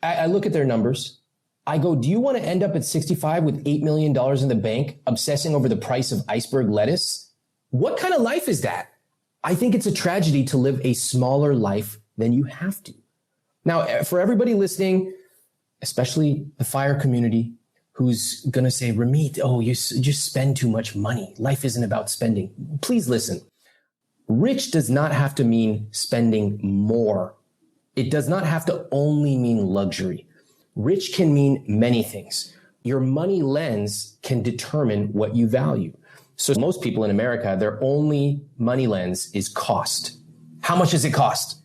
Speaker 8: I look at their numbers. I go, do you want to end up at 65 with $8 million in the bank, obsessing over the price of iceberg lettuce? What kind of life is that? I think it's a tragedy to live a smaller life than you have to. Now, for everybody listening, especially the FIRE community, who's going to say, Ramit, you just spend too much money. Life isn't about spending. Please listen. Rich does not have to mean spending more. It does not have to only mean luxury. Rich can mean many things. Your money lens can determine what you value. So most people in America, their only money lens is cost. How much does it cost?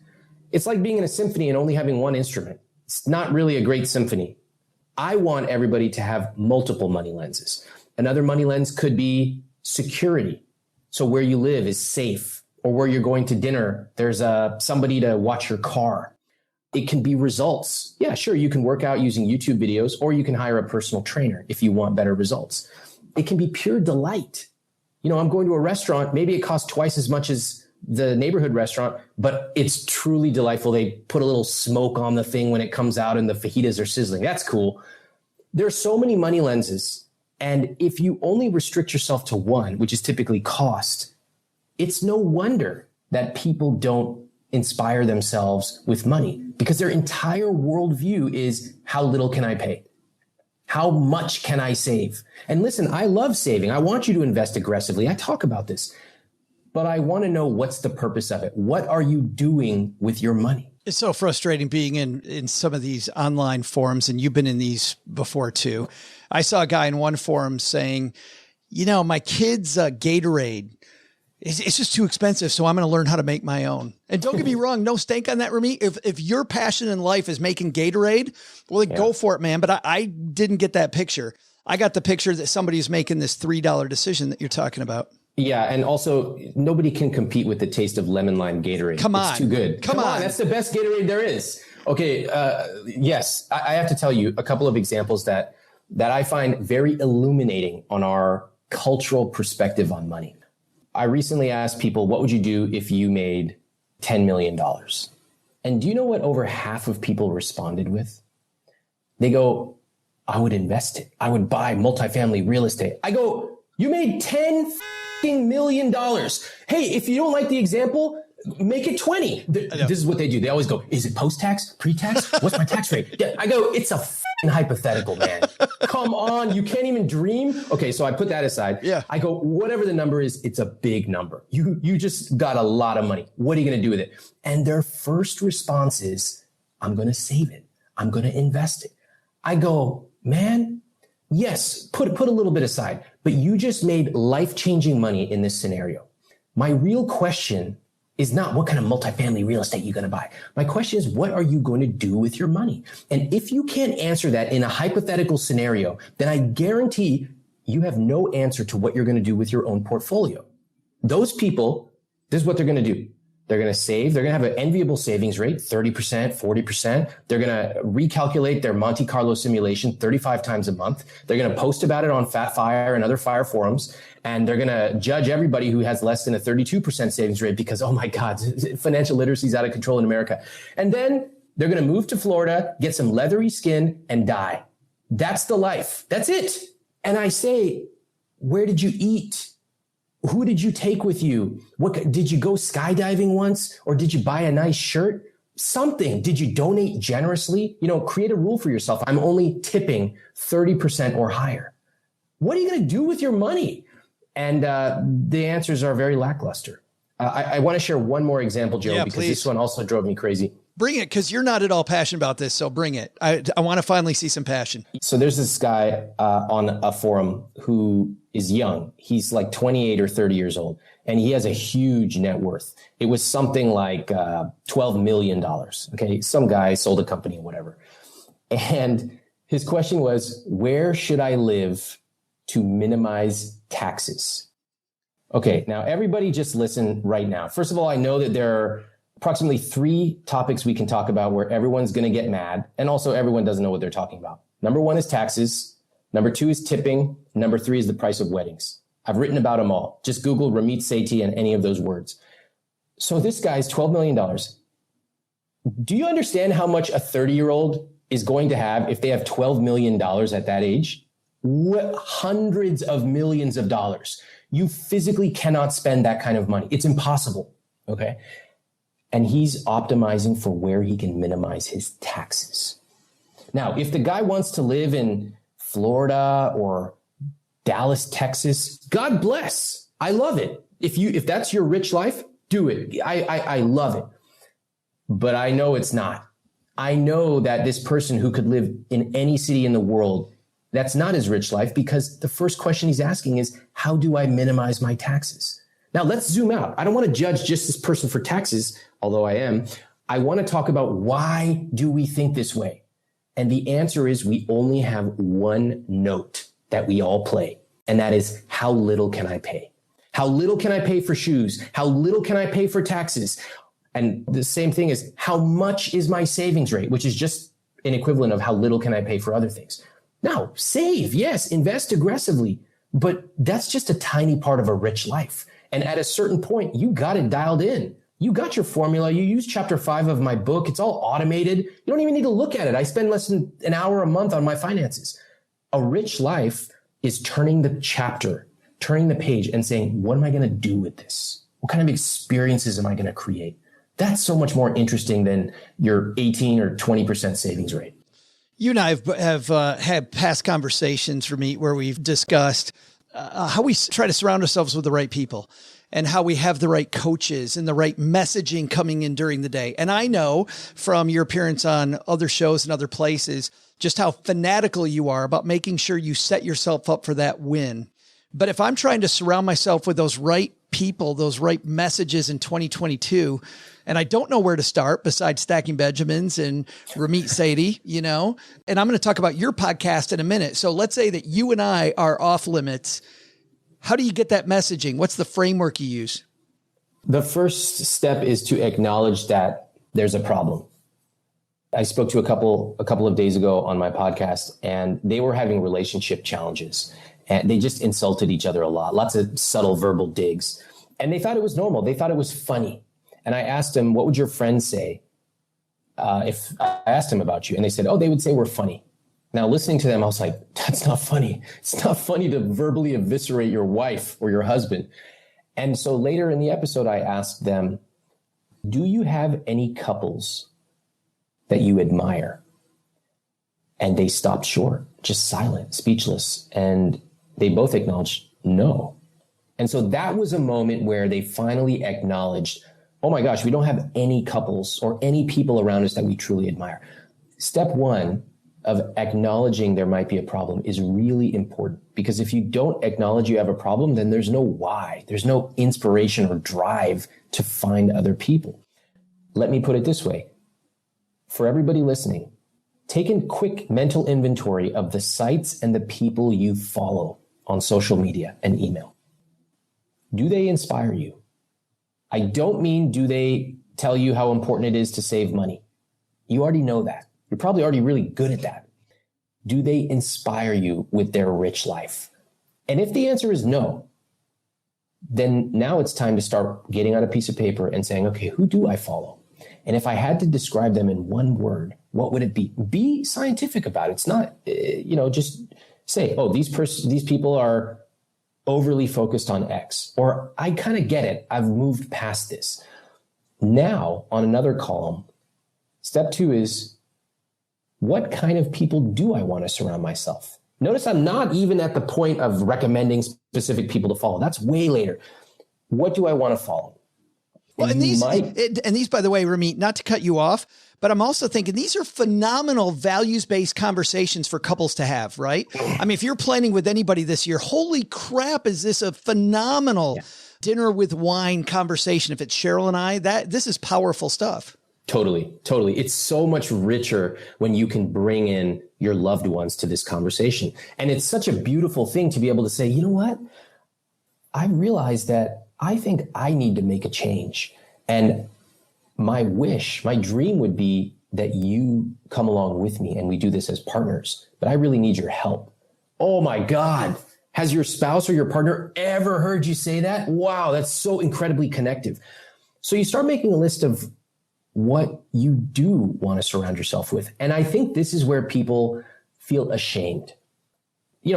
Speaker 8: It's like being in a symphony and only having one instrument. It's not really a great symphony. I want everybody to have multiple money lenses. Another money lens could be security. So where you live is safe, or where you're going to dinner, there's somebody to watch your car. It can be results. Yeah, sure, you can work out using YouTube videos, or you can hire a personal trainer if you want better results. It can be pure delight. I'm going to a restaurant, maybe it costs twice as much as the neighborhood restaurant, but it's truly delightful. They put a little smoke on the thing when it comes out and the fajitas are sizzling. That's cool. There's so many money lenses. And if you only restrict yourself to one, which is typically cost, it's no wonder that people don't inspire themselves with money, because their entire worldview is, how little can I pay? How much can I save? And listen, I love saving. I want you to invest aggressively. I talk about this. But I want to know, what's the purpose of it? What are you doing with your money?
Speaker 1: It's so frustrating being in some of these online forums, and you've been in these before too. I saw a guy in one forum saying, my kid's Gatorade, it's just too expensive, so I'm going to learn how to make my own. And don't get me wrong, no stank on that, Ramit. If your passion in life is making Gatorade, well, then go for it, man. But I didn't get that picture. I got the picture that somebody's making this $3 decision that you're talking about.
Speaker 8: Yeah, and also nobody can compete with the taste of lemon lime Gatorade.
Speaker 1: Come on.
Speaker 8: It's too good.
Speaker 1: Come on.
Speaker 8: That's the best Gatorade there is. Okay, yes, I have to tell you a couple of examples that I find very illuminating on our cultural perspective on money. I recently asked people, what would you do if you made $10 million? And do you know what over half of people responded with? They go, I would invest it. I would buy multifamily real estate. I go, you made $10 million. Hey, if you don't like the example, make it 20. This is what they do. They always go, is it post-tax, pre-tax? What's my tax rate? Yeah, I go, it's a hypothetical, man. Come on, you can't even dream. Okay, so I put that aside.
Speaker 1: Yeah.
Speaker 8: I go, whatever the number is, it's a big number. You just got a lot of money. What are you going to do with it? And their first response is, I'm going to save it. I'm going to invest it. I go, man, yes, put a little bit aside, but you just made life-changing money in this scenario. My real question is not what kind of multifamily real estate you're going to buy. My question is, what are you going to do with your money? And if you can't answer that in a hypothetical scenario, then I guarantee you have no answer to what you're going to do with your own portfolio. Those people, this is what they're going to do. They're going to save. They're going to have an enviable savings rate, 30%, 40%. They're going to recalculate their Monte Carlo simulation 35 times a month. They're going to post about it on Fat Fire and other fire forums. And they're going to judge everybody who has less than a 32% savings rate because, oh my God, financial literacy is out of control in America. And then they're going to move to Florida, get some leathery skin, and die. That's the life. That's it. And I say, where did you eat? Who did you take with you? What did you go skydiving once? Or did you buy a nice shirt? Something. Did you donate generously? Create a rule for yourself. I'm only tipping 30% or higher. What are you going to do with your money? And the answers are very lackluster. I want to share one more example, Joe, because this one also drove me crazy.
Speaker 1: Bring it, because you're not at all passionate about this, so bring it. I want to finally see some passion.
Speaker 8: So there's this guy on a forum who is young. He's like 28 or 30 years old, and he has a huge net worth. It was something like $12 million. Okay, some guy sold a company or whatever. And his question was, where should I live to minimize taxes? Okay, now everybody just listen right now. First of all, I know that there are approximately 3 topics we can talk about where everyone's going to get mad, and also everyone doesn't know what they're talking about. Number 1 is taxes. Number 2 is tipping. Number 3 is the price of weddings. I've written about them all. Just Google Ramit Sethi and any of those words. So this guy's $12 million. Do you understand how much a 30-year-old is going to have if they have $12 million at that age? Hundreds of millions of dollars. You physically cannot spend that kind of money. It's impossible. Okay. And he's optimizing for where he can minimize his taxes. Now, if the guy wants to live in Florida or Dallas, Texas, God bless. I love it. If that's your rich life, do it. I love it. But I know it's not. I know that this person who could live in any city in the world, that's not his rich life, because the first question he's asking is, how do I minimize my taxes? Now let's zoom out. I don't want to judge just this person for taxes, although I am. I want to talk about, why do we think this way? And the answer is, we only have one note that we all play. And that is, how little can I pay? How little can I pay for shoes? How little can I pay for taxes? And the same thing is, how much is my savings rate, which is just an equivalent of how little can I pay for other things. Now, save, yes, invest aggressively, but that's just a tiny part of a rich life. And at a certain point, you got it dialed in. You got your formula. You use chapter 5 of my book. It's all automated. You don't even need to look at it. I spend less than an hour a month on my finances. A rich life is turning the chapter, turning the page and saying, what am I going to do with this? What kind of experiences am I going to create? That's so much more interesting than your 18 or 20% savings rate.
Speaker 1: You and I have had past conversations, Ramit, where we've discussed how we try to surround ourselves with the right people, and how we have the right coaches and the right messaging coming in during the day. And I know from your appearance on other shows and other places, just how fanatical you are about making sure you set yourself up for that win. But if I'm trying to surround myself with those right people, those right messages in 2022, and I don't know where to start besides Stacking Benjamins and Ramit Sethi, and I'm going to talk about your podcast in a minute. So let's say that you and I are off limits. How do you get that messaging? What's the framework you use?
Speaker 8: The first step is to acknowledge that there's a problem. I spoke to a couple of days ago on my podcast, and they were having relationship challenges, and they just insulted each other a lot, lots of subtle verbal digs, and they thought it was normal. They thought it was funny. And I asked them, what would your friends say if I asked them about you? And they said, they would say we're funny. Now, listening to them, I was like, that's not funny. It's not funny to verbally eviscerate your wife or your husband. And so later in the episode, I asked them, do you have any couples that you admire? And they stopped short, just silent, speechless. And they both acknowledged no. And so that was a moment where they finally acknowledged, oh my gosh, we don't have any couples or any people around us that we truly admire. Step one of acknowledging there might be a problem is really important, because if you don't acknowledge you have a problem, then there's no why. There's no inspiration or drive to find other people. Let me put it this way. For everybody listening, take a quick mental inventory of the sites and the people you follow on social media and email. Do they inspire you? I don't mean do they tell you how important it is to save money. You already know that. You're probably already really good at that. Do they inspire you with their rich life? And if the answer is no, then now it's time to start getting out a piece of paper and saying, okay, who do I follow? And if I had to describe them in one word, what would it be? Be scientific about it. It's not, just say, oh, these people are overly focused on X, or I kind of get it. I've moved past this. Now on another column, step 2 is, what kind of people do I want to surround myself? Notice I'm not even at the point of recommending specific people to follow. That's way later. What do I want to follow?
Speaker 1: Well, and these, by the way, Ramit, not to cut you off, but I'm also thinking these are phenomenal values-based conversations for couples to have, right? I mean, if you're planning with anybody this year, holy crap, is this a phenomenal dinner with wine conversation? If it's Cheryl and I, this is powerful stuff.
Speaker 8: Totally. It's so much richer when you can bring in your loved ones to this conversation. And it's such a beautiful thing to be able to say, you know what? I realize that I think I need to make a change. And my dream would be that you come along with me and we do this as partners, but I really need your help. Oh my God. Has your spouse or your partner ever heard you say that? Wow. That's so incredibly connective. So you start making a list of what you do want to surround yourself with. And I think this is where people feel ashamed.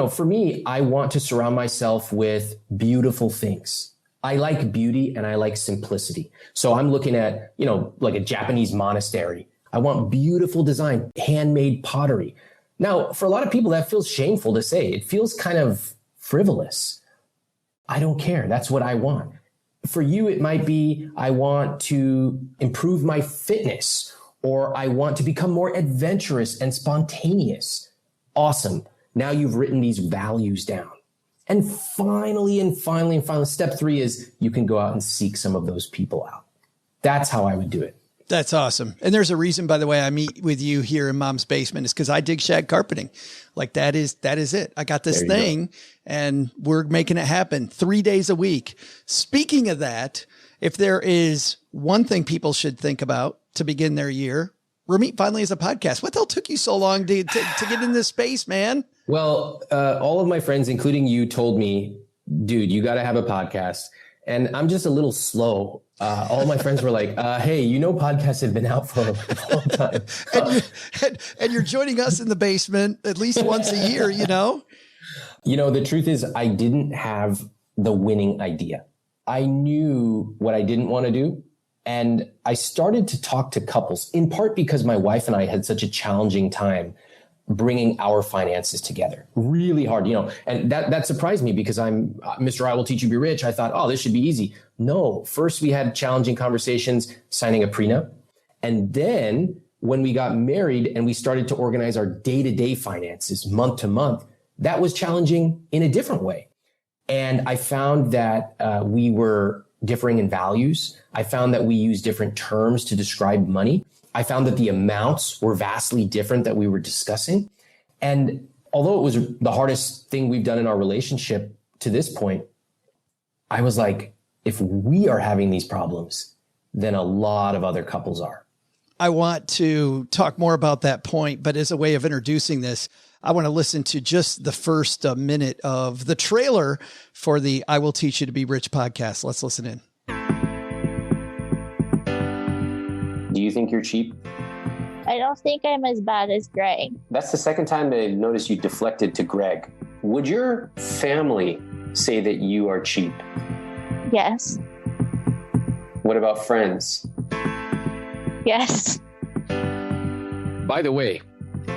Speaker 8: For me, I want to surround myself with beautiful things. I like beauty and I like simplicity. So I'm looking at, like a Japanese monastery. I want beautiful design, handmade pottery. Now, for a lot of people, that feels shameful to say. It feels kind of frivolous. I don't care. That's what I want. For you, it might be, I want to improve my fitness, or I want to become more adventurous and spontaneous. Awesome. Now you've written these values down. And finally, step 3 is you can go out and seek some of those people out. That's how I would do it.
Speaker 1: That's awesome. And there's a reason, by the way, I meet with you here in Mom's Basement is because I dig shag carpeting. Like that is it. I got this thing and we're making it happen 3 days a week. Speaking of that, if there is one thing people should think about to begin their year, Ramit finally has a podcast. What the hell took you so long to get in this space, man?
Speaker 8: Well, all of my friends, including you, told me, dude, you got to have a podcast. And I'm just a little slow. All my friends were like, hey, podcasts have been out for a long time.
Speaker 1: and you're joining us in the basement at least once a year,
Speaker 8: the truth is I didn't have the winning idea. I knew what I didn't want to do. And I started to talk to couples, in part because my wife and I had such a challenging time bringing our finances together. Really hard, and that surprised me because I'm Mr. I Will Teach You to Be Rich. I thought, oh, this should be easy. No, first we had challenging conversations, signing a prenup. And then when we got married and we started to organize our day-to-day finances month to month, that was challenging in a different way. And I found that we were differing in values. I found that we use different terms to describe money. I found that the amounts were vastly different that we were discussing. And although it was the hardest thing we've done in our relationship to this point, I was like, if we are having these problems, then a lot of other couples are.
Speaker 1: I want to talk more about that point, but as a way of introducing this, I want to listen to just the first minute of the trailer for the I Will Teach You to Be Rich podcast. Let's listen in.
Speaker 8: Do you think you're cheap?
Speaker 9: I don't think I'm as bad as Greg.
Speaker 8: That's the second time I noticed you deflected to Greg. Would your family say that you are cheap?
Speaker 9: Yes.
Speaker 8: What about friends?
Speaker 9: Yes.
Speaker 10: By the way,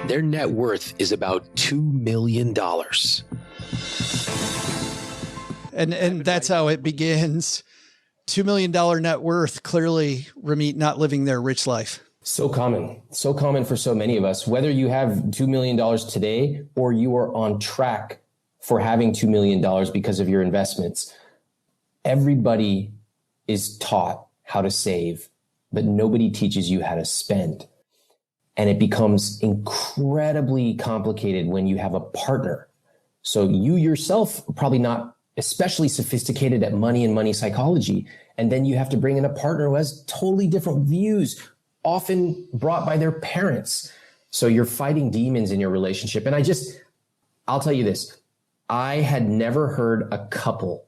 Speaker 10: Their net worth is about $2 million.
Speaker 1: And that's how it begins. $2 million net worth. Clearly, Ramit not living their rich life.
Speaker 8: So common for so many of us. Whether you have $2 million today or you are on track for having $2 million because of your investments, everybody is taught how to save, but nobody teaches you how to spend. And it becomes incredibly complicated when you have a partner. So you yourself are probably not especially sophisticated at money and money psychology. And then you have to bring in a partner who has totally different views, often brought by their parents. So you're fighting demons in your relationship. And I'll tell you this. I had never heard a couple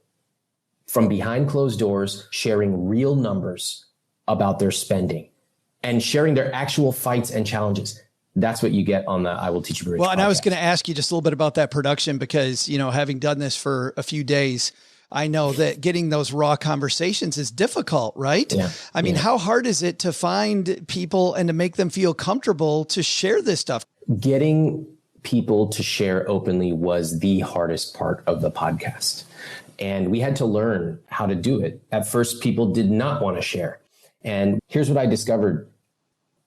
Speaker 8: from behind closed doors sharing real numbers about their spending and sharing their actual fights and challenges. That's what you get on the I Will Teach You to Be Rich
Speaker 1: Well, and
Speaker 8: podcast.
Speaker 1: I was going to ask you just a little bit about that production because, having done this for a few days, I know that getting those raw conversations is difficult, right?
Speaker 8: Yeah.
Speaker 1: I mean, how hard is it to find people and to make them feel comfortable to share this stuff?
Speaker 8: Getting people to share openly was the hardest part of the podcast. And we had to learn how to do it. At first, people did not want to share. And here's what I discovered.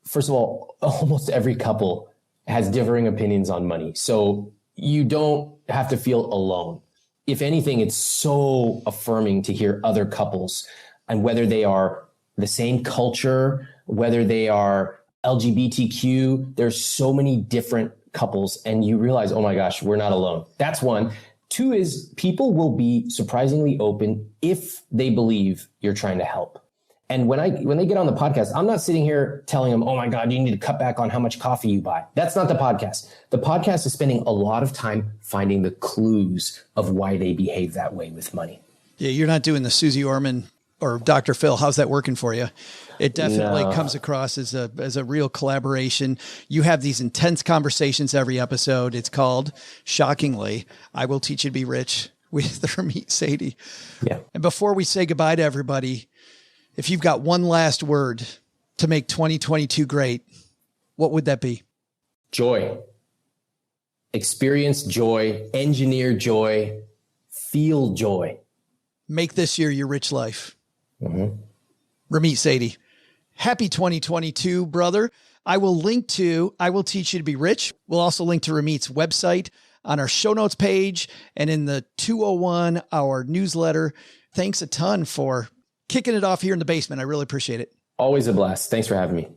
Speaker 8: First of all, almost every couple has differing opinions on money. So you don't have to feel alone. If anything, it's so affirming to hear other couples, and whether they are the same culture, whether they are LGBTQ, there's so many different couples, and you realize, oh my gosh, we're not alone. That's one. Two is people will be surprisingly open if they believe you're trying to help. And when they get on the podcast, I'm not sitting here telling them, oh my God, you need to cut back on how much coffee you buy. That's not the podcast. The podcast is spending a lot of time finding the clues of why they behave that way with money.
Speaker 1: Yeah, you're not doing the Susie Orman or Dr. Phil. How's that working for you? It definitely comes across as a real collaboration. You have these intense conversations every episode. It's called, shockingly, I Will Teach You to Be Rich with Ramit Sethi.
Speaker 8: Yeah.
Speaker 1: And before we say goodbye to everybody, if you've got one last word to make 2022 great, what would that be?
Speaker 8: Joy. Experience joy, engineer joy, feel joy.
Speaker 1: Make this year your rich life.
Speaker 8: Mm-hmm.
Speaker 1: Ramit Sethi. Happy 2022, brother. I will link to I Will Teach You to Be Rich. We'll also link to Ramit's website on our show notes page and in the 201, our newsletter. Thanks a ton for kicking it off here in the basement. I really appreciate it.
Speaker 8: Always a blast. Thanks for having me.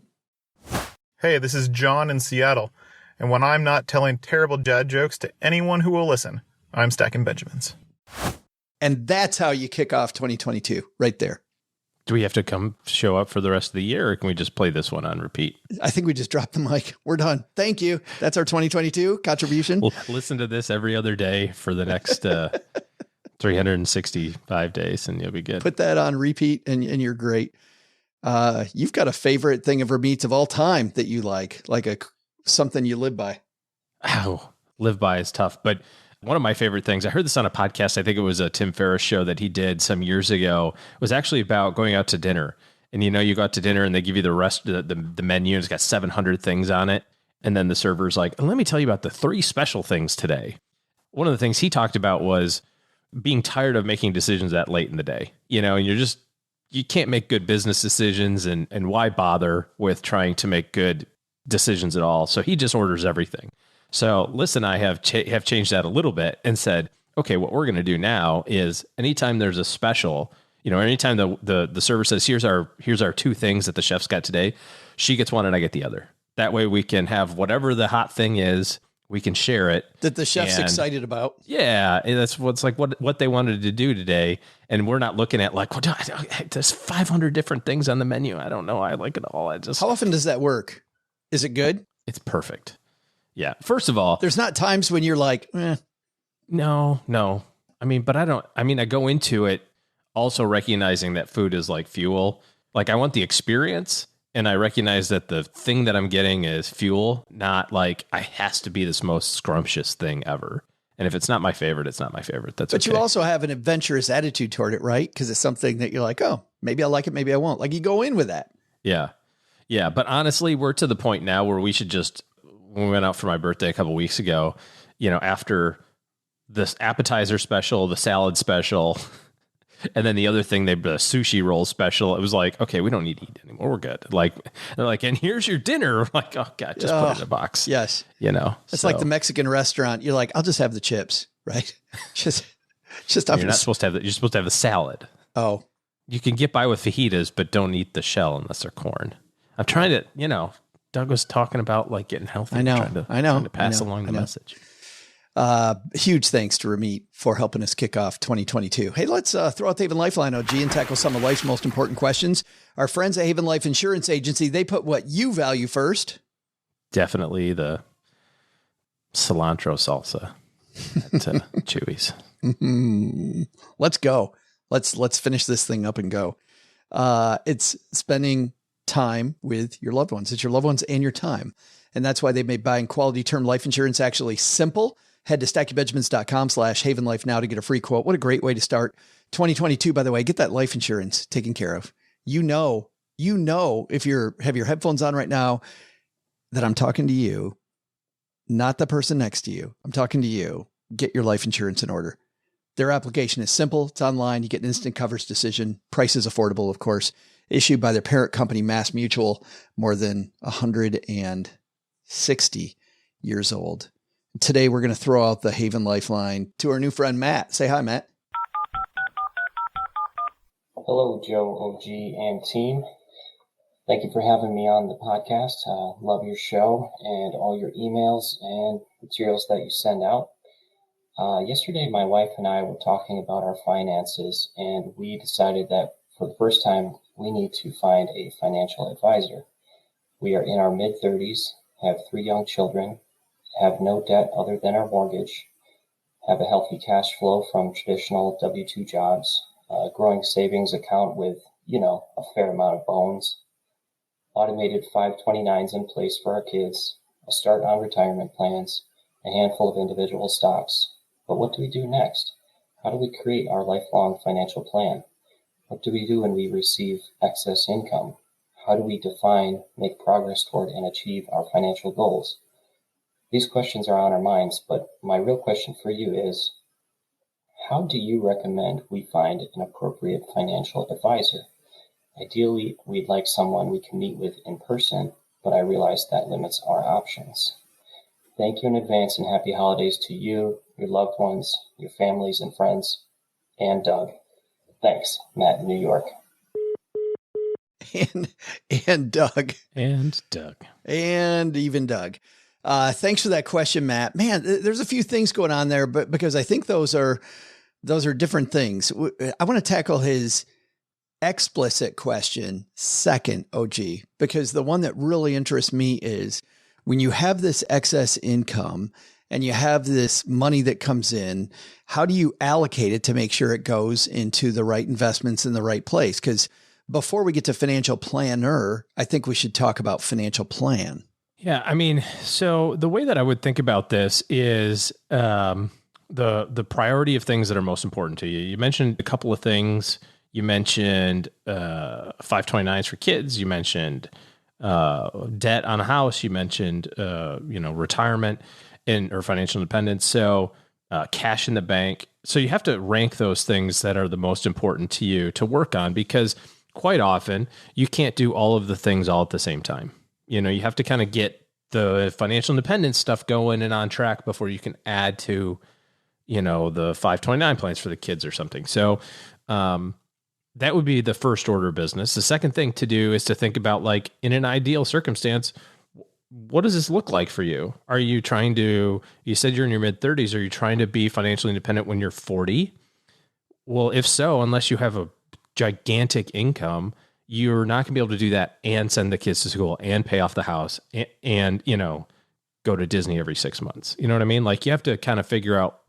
Speaker 11: Hey, this is John in Seattle. And when I'm not telling terrible dad jokes to anyone who will listen, I'm stacking Benjamins.
Speaker 1: And that's how you kick off 2022 right there.
Speaker 2: Do we have to come show up for the rest of the year, or can we just play this one on repeat?
Speaker 1: I think we just dropped the mic. We're done. Thank you. That's our 2022 contribution.
Speaker 2: We'll listen to this every other day for the next 365 days, and you'll be good.
Speaker 1: Put that on repeat, and you're great. You've got a favorite thing of Ramit's of all time that you like something you live by.
Speaker 2: Oh, live by is tough, but one of my favorite things, I heard this on a podcast. I think it was a Tim Ferriss show that he did some years ago. It was actually about going out to dinner. And you go out to dinner and they give you the rest of the menu, and it's got 700 things on it. And then the server's like, let me tell you about the 3 special things today. One of the things he talked about was being tired of making decisions that late in the day. And you can't make good business decisions, and why bother with trying to make good decisions at all. So he just orders everything. So Liz and I have changed that a little bit and said, okay, what we're going to do now is anytime there's a special, anytime the server says, here's our 2 things that the chef's got today, she gets one and I get the other. That way we can have whatever the hot thing is, we can share it.
Speaker 1: That the chef's excited about.
Speaker 2: Yeah. And that's what's like what they wanted to do today. And we're not looking at there's 500 different things on the menu. I don't know. I like it all.
Speaker 1: How often does that work? Is it good?
Speaker 2: It's perfect. Yeah. First of all,
Speaker 1: there's not times when you're like,
Speaker 2: No. I go into it also recognizing that food is like fuel. Like I want the experience, and I recognize that the thing that I'm getting is fuel, not like I has to be this most scrumptious thing ever. And if it's not my favorite, it's not my favorite. That's
Speaker 1: But you also have an adventurous attitude toward it, right? Because it's something that you're like, oh, maybe I like it, maybe I won't. Like you go in with that.
Speaker 2: Yeah. Yeah. But honestly, we're to the point now where we should just, when we went out for my birthday a couple weeks ago, after this appetizer special, the salad special, and then the other thing, the sushi roll special, it was like, okay, we don't need to eat anymore. We're good. Like, they're like, and here's your dinner. We're like, oh God, just put it in a box.
Speaker 1: Yes. It's like the Mexican restaurant. You're like, I'll just have the chips, right? just
Speaker 2: you're not supposed to have you're supposed to have the salad.
Speaker 1: Oh,
Speaker 2: you can get by with fajitas, but don't eat the shell unless they're corn. I'm trying to, Doug was talking about like getting healthy.
Speaker 1: I know.
Speaker 2: Trying to pass along the message.
Speaker 1: Huge thanks to Ramit for helping us kick off 2022. Hey, let's throw out the Haven Lifeline, OG, and tackle some of life's most important questions. Our friends at Haven Life Insurance Agency, they put what you value first.
Speaker 2: Definitely the cilantro salsa at Chewy's.
Speaker 1: Let's go. Let's finish this thing up and go. It's spending time with your loved ones. It's your loved ones and your time. And that's why they made buying quality term life insurance actually simple. Head to stackingbenjamins.com/havenlife now to get a free quote. What a great way to start 2022, by the way. Get that life insurance taken care of. You know, if have your headphones on right now, that I'm talking to you, not the person next to you. I'm talking to you. Get your life insurance in order. Their application is simple. It's online. You get an instant coverage decision. Price is affordable, of course. Issued by their parent company, Mass Mutual, more than 160 years old. Today, we're going to throw out the Haven Lifeline to our new friend, Matt. Say hi, Matt.
Speaker 12: Hello, Joe, OG, and team. Thank you for having me on the podcast. Love your show and all your emails and materials that you send out. Yesterday, my wife and I were talking about our finances, and we decided that for the first time, we need to find a financial advisor. We are in our mid-30s, have 3 young children, have no debt other than our mortgage, have a healthy cash flow from traditional W-2 jobs, a growing savings account with, a fair amount of bones, automated 529s in place for our kids, a start on retirement plans, a handful of individual stocks. But what do we do next? How do we create our lifelong financial plan? What do we do when we receive excess income? How do we define, make progress toward, and achieve our financial goals? These questions are on our minds, but my real question for you is, how do you recommend we find an appropriate financial advisor? Ideally, we'd like someone we can meet with in person, but I realize that limits our options. Thank you in advance and happy holidays to you, your loved ones, your families and friends, and Doug. Thanks, Matt in New York.
Speaker 1: And Doug.
Speaker 2: And Doug.
Speaker 1: And even Doug. Thanks for that question, Matt. Man, there's a few things going on there, but because I think those are different things. I want to tackle his explicit question second, OG, because the one that really interests me is when you have this excess income and you have this money that comes in, how do you allocate it to make sure it goes into the right investments in the right place? Because before we get to financial planner, I think we should talk about financial plan.
Speaker 2: Yeah, I mean, so the way that I would think about this is the priority of things that are most important to you. You mentioned a couple of things. You mentioned 529s for kids. You mentioned debt on a house. You mentioned retirement or financial independence. So cash in the bank. So you have to rank those things that are the most important to you to work on, because quite often you can't do all of the things all at the same time. You have to kind of get the financial independence stuff going and on track before you can add to, the 529 plans for the kids or something. So that would be the first order of business. The second thing to do is to think about, like, in an ideal circumstance, what does this look like for you? Are you trying to, you said you're in your mid 30s. Are you trying to be financially independent when you're 40? Well, if so, unless you have a gigantic income, you're not gonna be able to do that and send the kids to school and pay off the house and go to Disney every 6 months. You know what I mean? Like, you have to kind of figure out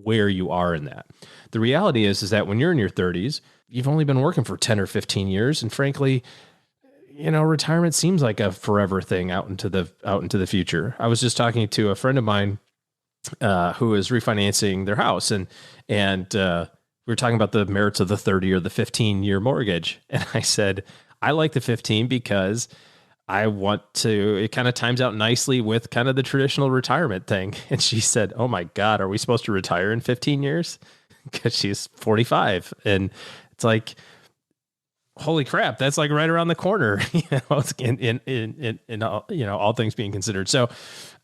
Speaker 2: where you are in that. The reality is that when you're in your 30s, you've only been working for 10 or 15 years. And frankly, retirement seems like a forever thing out into the future. I was just talking to a friend of mine who is refinancing their house, and we were talking about the merits of the 30 or the 15-year mortgage. And I said, I like the 15 because it kind of times out nicely with kind of the traditional retirement thing. And she said, oh my God, are we supposed to retire in 15 years? Because she's 45. And it's like, holy crap, that's like right around the corner, in all, all things being considered. So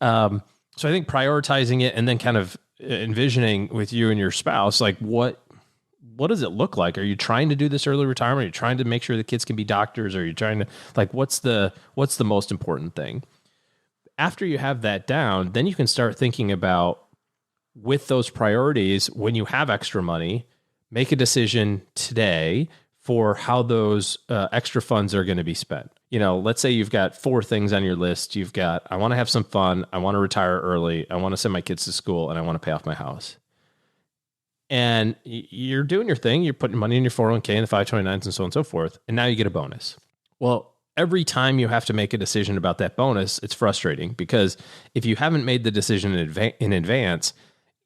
Speaker 2: I think prioritizing it and then kind of envisioning with you and your spouse, like what does it look like? Are you trying to do this early retirement? Are you trying to make sure the kids can be doctors? Are you trying to, like, what's the most important thing? After you have that down, then you can start thinking about, with those priorities, when you have extra money, make a decision today for how those extra funds are going to be spent. Let's say you've got 4 things on your list. You've got, I want to have some fun. I want to retire early. I want to send my kids to school, and I want to pay off my house. And you're doing your thing. You're putting money in your 401k and the 529s and so on and so forth. And now you get a bonus. Well, every time you have to make a decision about that bonus, it's frustrating, because if you haven't made the decision in advance,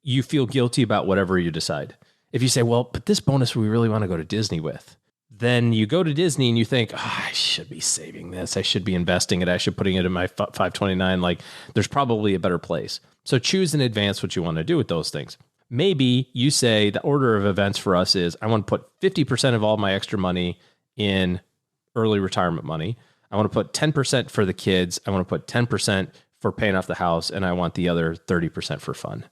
Speaker 2: you feel guilty about whatever you decide. If you say, well, but this bonus we really want to go to Disney with, then you go to Disney and you think, I should be saving this. I should be investing it. I should putting it in my 529. Like, there's probably a better place. So choose in advance what you want to do with those things. Maybe you say the order of events for us is, I want to put 50% of all my extra money in early retirement money. I want to put 10% for the kids. I want to put 10% for paying off the house. And I want the other 30% for fun.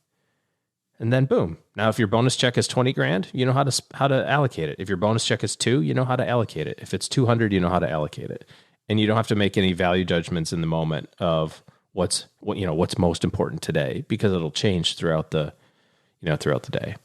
Speaker 2: And then boom. Now, if your bonus check is 20 grand, you know how to allocate it. If your bonus check is 2, you know how to allocate it. If it's 200, you know how to allocate it. And you don't have to make any value judgments in the moment of what's most important today, because it'll change throughout the day.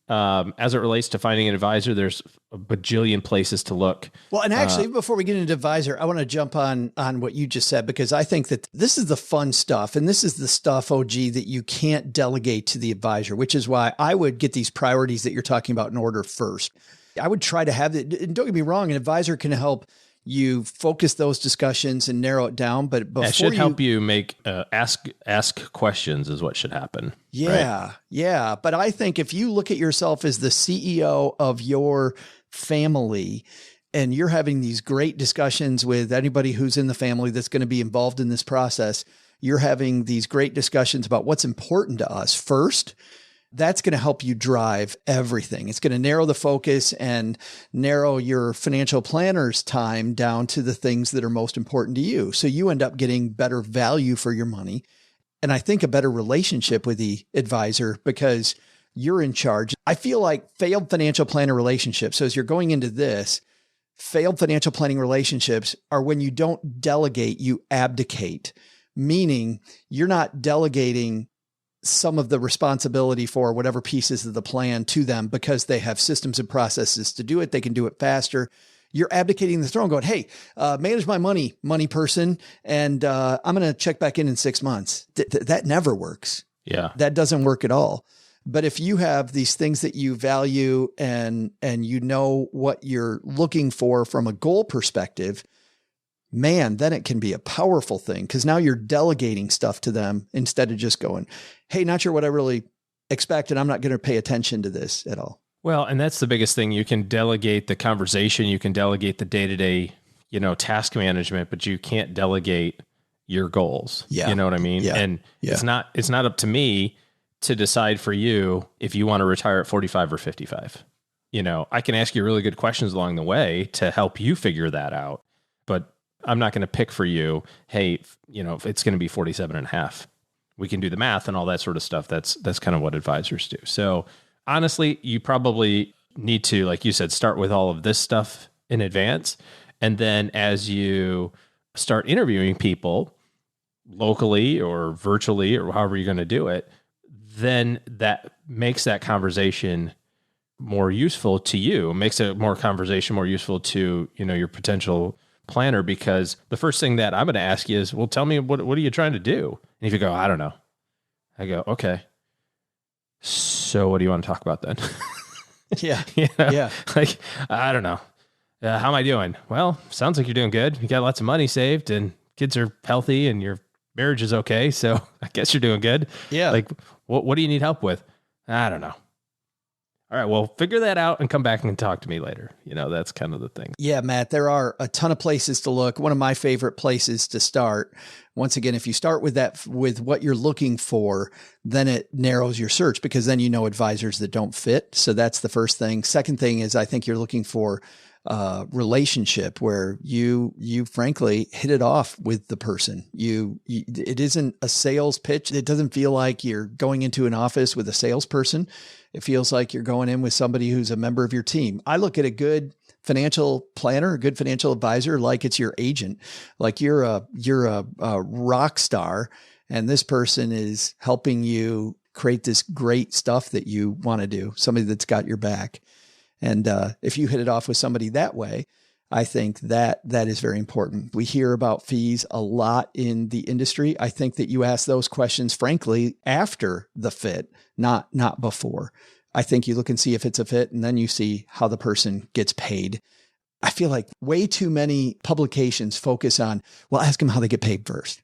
Speaker 2: As it relates to finding an advisor, there's a bajillion places to look.
Speaker 1: Well, and actually, before we get into advisor, I want to jump on what you just said, because I think that this is the fun stuff. And this is the stuff, OG, that you can't delegate to the advisor, which is why I would get these priorities that you're talking about in order first. I would try to have it. And don't get me wrong, an advisor can help you focus those discussions and narrow it down. But before
Speaker 2: it should help you make ask questions is what should happen.
Speaker 1: Yeah. Right? Yeah. But I think if you look at yourself as the CEO of your family, and you're having these great discussions with anybody who's in the family that's going to be involved in this process, you're having these great discussions about what's important to us first. That's going to help you drive everything. It's going to narrow the focus and narrow your financial planner's time down to the things that are most important to you. So you end up getting better value for your money. And I think a better relationship with the advisor, because you're in charge. I feel like failed financial planner relationships. So as you're going into this, failed financial planning relationships are when you don't delegate, you abdicate, meaning you're not delegating some of the responsibility for whatever pieces of the plan to them because they have systems and processes to do it. They can do it faster. You're abdicating the throne going, hey, manage my money person. And I'm going to check back in 6 months. That never works.
Speaker 2: Yeah.
Speaker 1: That doesn't work at all. But if you have these things that you value and you know what you're looking for from a goal perspective, man, then it can be a powerful thing, because now you're delegating stuff to them instead of just going, hey, not sure what I really expect, and I'm not going to pay attention to this at all.
Speaker 2: Well, and that's the biggest thing. You can delegate the conversation. You can delegate the day-to-day, task management, but you can't delegate your goals.
Speaker 1: Yeah.
Speaker 2: You know what I mean?
Speaker 1: Yeah.
Speaker 2: And it's not up to me to decide for you if you want to retire at 45 or 55. I can ask you really good questions along the way to help you figure that out, but I'm not going to pick for you, hey, if it's going to be 47 and a half. We can do the math and all that sort of stuff. That's kind of what advisors do. So honestly, you probably need to, like you said, start with all of this stuff in advance. And then as you start interviewing people locally or virtually or however you're going to do it, then that makes that conversation more useful to you, makes a conversation more useful to, your potential planner, because the first thing that I'm going to ask you is, well, tell me, what are you trying to do? And if you go, I don't know, I go, okay, so what do you want to talk about then?
Speaker 1: Yeah.
Speaker 2: Yeah. Like, I don't know. How am I doing? Well, sounds like you're doing good. You got lots of money saved and kids are healthy and your marriage is okay. So I guess you're doing good.
Speaker 1: Yeah.
Speaker 2: Like, what do you need help with? I don't know. All right, well, figure that out and come back and talk to me later. That's kind of the thing.
Speaker 1: Yeah, Matt, there are a ton of places to look. One of my favorite places to start, once again, if you start with what you're looking for, then it narrows your search, because then advisors that don't fit. So that's the first thing. Second thing is, I think you're looking for relationship where you frankly hit it off with the person. It isn't a sales pitch. It doesn't feel like you're going into an office with a salesperson. It feels like you're going in with somebody who's a member of your team. I look at a good financial planner, a good financial advisor, like it's your agent, like you're a rock star, and this person is helping you create this great stuff that you want to do, somebody that's got your back. And if you hit it off with somebody that way, I think that is very important. We hear about fees a lot in the industry. I think that you ask those questions, frankly, after the fit, not before. I think you look and see if it's a fit, and then you see how the person gets paid. I feel like way too many publications focus on, well, ask them how they get paid first.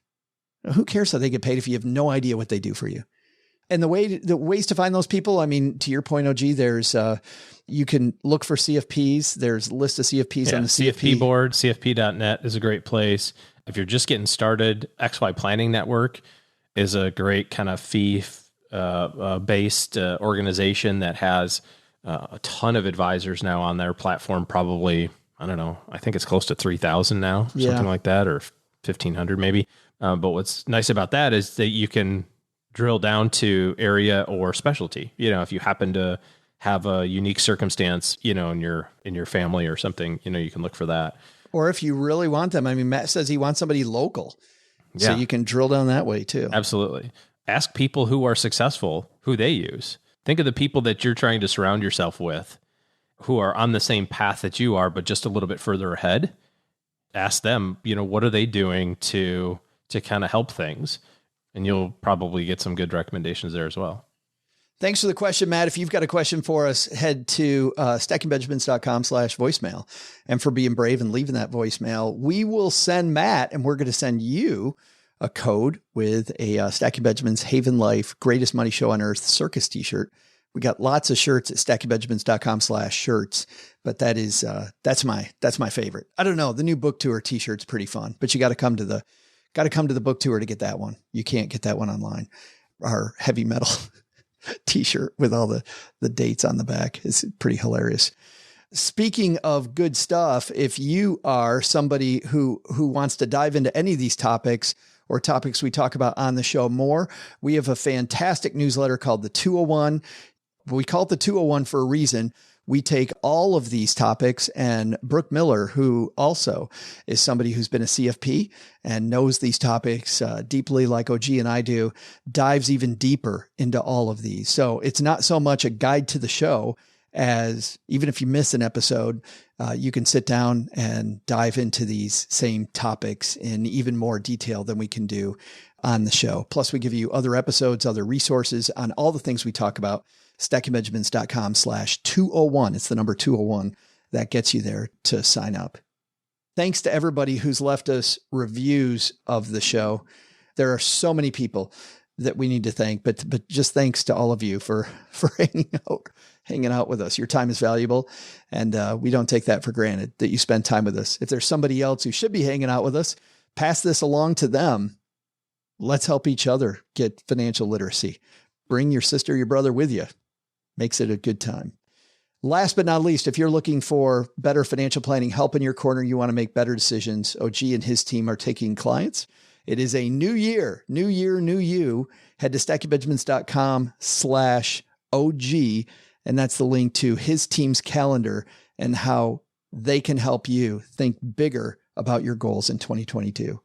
Speaker 1: Who cares how they get paid if you have no idea what they do for you? And the ways to find those people, I mean, to your point, OG, there's you can look for CFPs. There's a list of CFPs on the
Speaker 2: CFP board. CFP.net is a great place. If you're just getting started, XY Planning Network is a great kind of fee-based organization that has a ton of advisors now on their platform. Probably, I don't know, I think it's close to 3,000 now, something like that, or 1,500 maybe. But what's nice about that is that you can drill down to area or specialty. If you happen to have a unique circumstance, in your family or something, you can look for that.
Speaker 1: Or if you really want them. I mean, Matt says he wants somebody local. So you can drill down that way too.
Speaker 2: Absolutely. Ask people who are successful, who they use. Think of the people that you're trying to surround yourself with who are on the same path that you are, but just a little bit further ahead. Ask them, what are they doing to kind of help things? And you'll probably get some good recommendations there as well.
Speaker 1: Thanks for the question, Matt. If you've got a question for us, head to stackingbenjamins.com/voicemail. And for being brave and leaving that voicemail, we will send Matt, and we're going to send you a code with a Stacking Benjamins Haven Life Greatest Money Show on Earth circus t-shirt. We got lots of shirts at stackingbenjamins.com/shirts, but that's my favorite. I don't know. The new book tour t-shirt's pretty fun, but you got to come to the book tour to get that one. You can't get that one online. Our heavy metal t-shirt with all the dates on the back is pretty hilarious. Speaking of good stuff, if you are somebody who wants to dive into any of these topics or topics we talk about on the show more, we have a fantastic newsletter called the 201. We call it the 201 for a reason. We take all of these topics, and Brooke Miller, who also is somebody who's been a CFP and knows these topics deeply like OG and I do, dives even deeper into all of these. So it's not so much a guide to the show as even if you miss an episode, you can sit down and dive into these same topics in even more detail than we can do on the show. Plus, we give you other episodes, other resources on all the things we talk about. stackingbenjamins.com/201. It's the number 201 that gets you there to sign up. Thanks to everybody who's left us reviews of the show. There are so many people that we need to thank, but just thanks to all of you for hanging out with us. Your time is valuable, and we don't take that for granted that you spend time with us. If there's somebody else who should be hanging out with us, pass this along to them. Let's help each other get financial literacy. Bring your sister, your brother with you. Makes it a good time. Last but not least, if you're looking for better financial planning help in your corner, you want to make better decisions, OG and his team are taking clients. It is a new year, new you. Head to stackingbenjamins.com/OG, and that's the link to his team's calendar and how they can help you think bigger about your goals in 2022.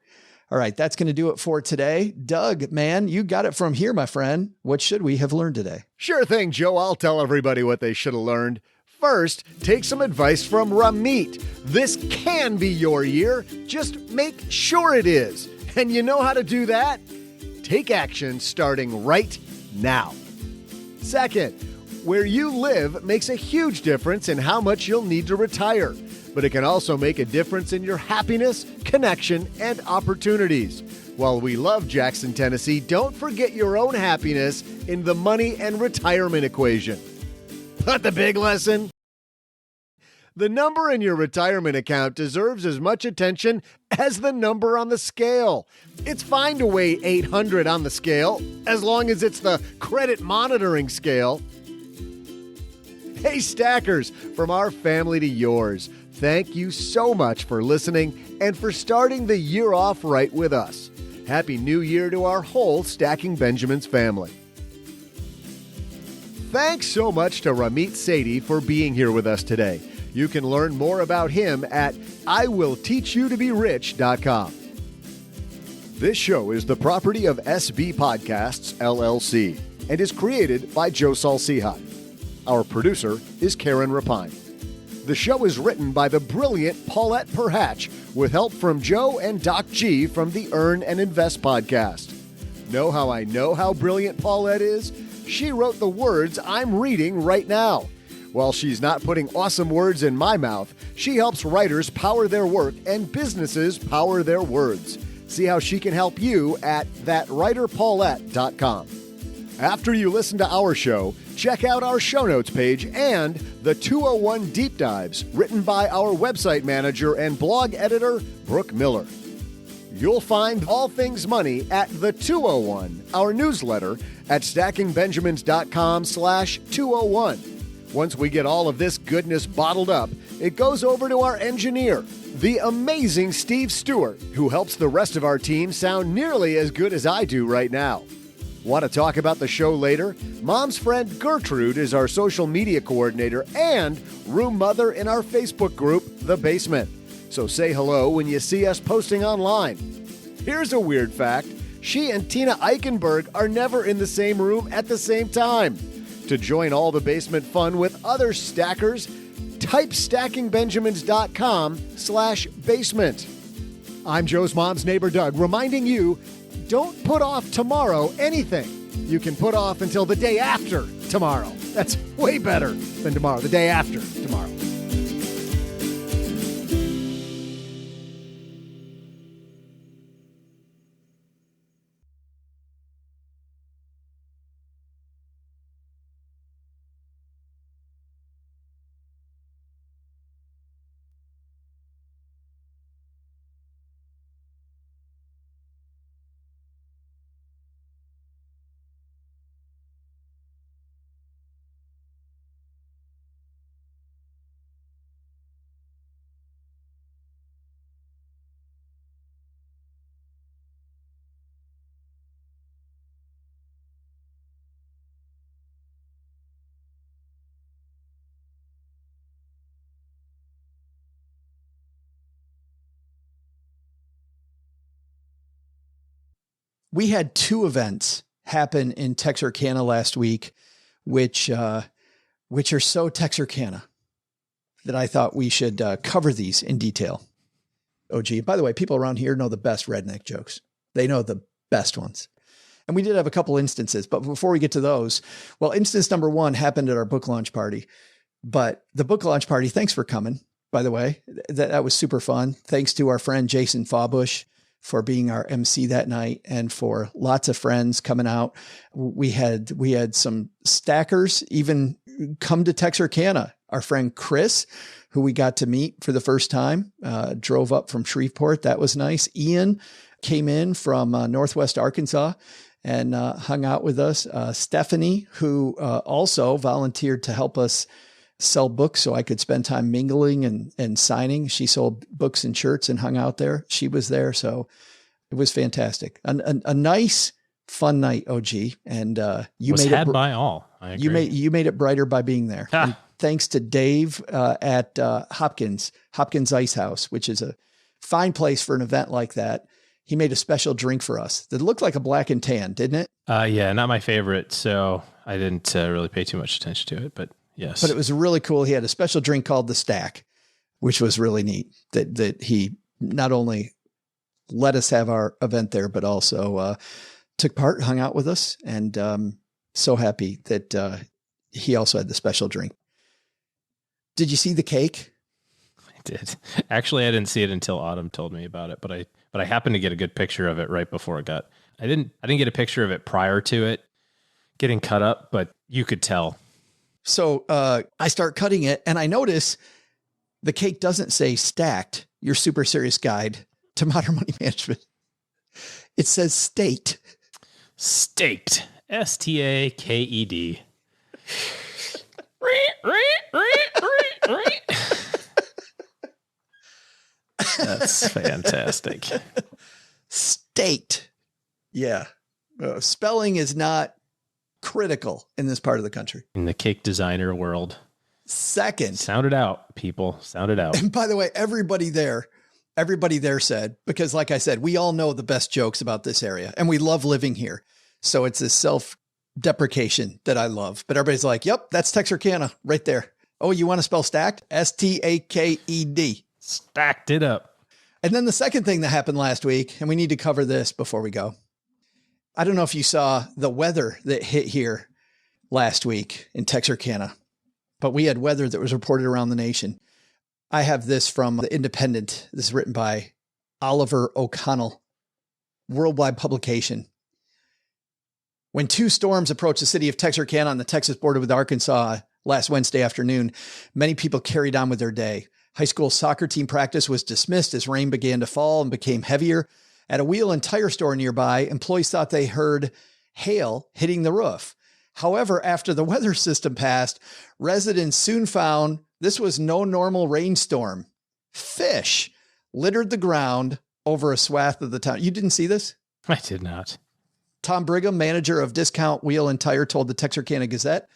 Speaker 1: All right, that's going to do it for today. Doug, man, you got it from here, my friend. What should we have learned today?
Speaker 4: Sure thing, Joe. I'll tell everybody what they should have learned. First, take some advice from Ramit. This can be your year. Just make sure it is. And you know how to do that? Take action starting right now. Second, where you live makes a huge difference in how much you'll need to retire. But it can also make a difference in your happiness, connection, and opportunities. While we love Jackson, Tennessee, don't forget your own happiness in the money and retirement equation. But the big lesson? The number in your retirement account deserves as much attention as the number on the scale. It's fine to weigh 800 on the scale, as long as it's the credit monitoring scale. Hey, Stackers, from our family to yours, thank you so much for listening and for starting the year off right with us. Happy New Year to our whole Stacking Benjamins family. Thanks so much to Ramit Sethi for being here with us today. You can learn more about him at iwillteachyoutoberich.com. This show is the property of SB Podcasts, LLC, and is created by Joe Salsihai. Our producer is Karen Rapine. The show is written by the brilliant Paulette Perhatch with help from Joe and Doc G from the Earn and Invest podcast. Know how brilliant Paulette is? She wrote the words I'm reading right now. While she's not putting awesome words in my mouth, she helps writers power their work and businesses power their words. See how she can help you at thatwriterpaulette.com. After you listen to our show, check out our show notes page and the 201 Deep Dives written by our website manager and blog editor, Brooke Miller. You'll find all things money at the 201, our newsletter, at stackingbenjamins.com/201. Once we get all of this goodness bottled up, it goes over to our engineer, the amazing Steve Stewart, who helps the rest of our team sound nearly as good as I do right now. Want to talk about the show later? Mom's friend Gertrude is our social media coordinator and room mother in our Facebook group, The Basement. So say hello when you see us posting online. Here's a weird fact. She and Tina Eichenberg are never in the same room at the same time. To join all the basement fun with other stackers, type stackingbenjamins.com/basement. I'm Joe's mom's neighbor, Doug, reminding you, don't put off tomorrow anything. You can put off until the day after tomorrow. That's way better than tomorrow, the day after tomorrow.
Speaker 1: We had two events happen in Texarkana last week, which are so Texarkana that I thought we should cover these in detail. OG. By the way, people around here know the best redneck jokes. They know the best ones. And we did have a couple instances, but before we get to those, well, instance number one happened at our book launch party. But the book launch party, thanks for coming, by the way. That was super fun. Thanks to our friend Jason Fawbush for being our MC that night and for lots of friends coming out. We had some stackers even come to Texarkana. Our friend Chris, who we got to meet for the first time, drove up from Shreveport. That was nice. Ian came in from Northwest Arkansas and hung out with us. Stephanie, who also volunteered to help us sell books so I could spend time mingling and signing. She sold books and shirts and hung out there. She was there. So it was fantastic. A nice, fun night, OG. And you
Speaker 2: was
Speaker 1: made
Speaker 2: had
Speaker 1: it
Speaker 2: by all. I agree.
Speaker 1: You made it brighter by being there. And thanks to Dave at Hopkins Ice House, which is a fine place for an event like that. He made a special drink for us that looked like a black and tan, didn't it?
Speaker 2: Yeah, not my favorite. So I didn't really pay too much attention to it, but yes.
Speaker 1: But it was really cool. He had a special drink called the Stack, which was really neat that he not only let us have our event there, but also took part, hung out with us, and so happy that he also had the special drink. Did you see the cake?
Speaker 2: I did. Actually, I didn't see it until Autumn told me about it, but I happened to get a good picture of it right before it got. I didn't get a picture of it prior to it getting cut up, but you could tell
Speaker 1: So I start cutting it and I notice the cake doesn't say stacked, your super serious guide to modern money management. It says staked.
Speaker 2: Staked. S-T-A-K-E-D. That's fantastic.
Speaker 1: Staked. Yeah. Spelling is not critical in this part of the country.
Speaker 2: In the cake designer world.
Speaker 1: Second.
Speaker 2: Sound it out, people. Sound it out.
Speaker 1: And by the way, everybody there said, because like I said, we all know the best jokes about this area and we love living here. So it's this self-deprecation that I love. But everybody's like, yep, that's Texarkana right there. Oh, you want to spell stacked? S-T-A-K-E-D.
Speaker 2: Stacked it up.
Speaker 1: And then the second thing that happened last week, and we need to cover this before we go. I don't know if you saw the weather that hit here last week in Texarkana, but we had weather that was reported around the nation. I have this from The Independent. This is written by Oliver O'Connell, worldwide publication. When two storms approached the city of Texarkana on the Texas border with Arkansas last Wednesday afternoon, many people carried on with their day. High school soccer team practice was dismissed as rain began to fall and became heavier. At a wheel and tire store nearby, employees thought they heard hail hitting the roof. However, after the weather system passed, residents soon found this was no normal rainstorm. Fish littered the ground over a swath of the town. You didn't see this?
Speaker 2: I did not.
Speaker 1: Tom Brigham, manager of Discount Wheel and Tire, told the Texarkana Gazette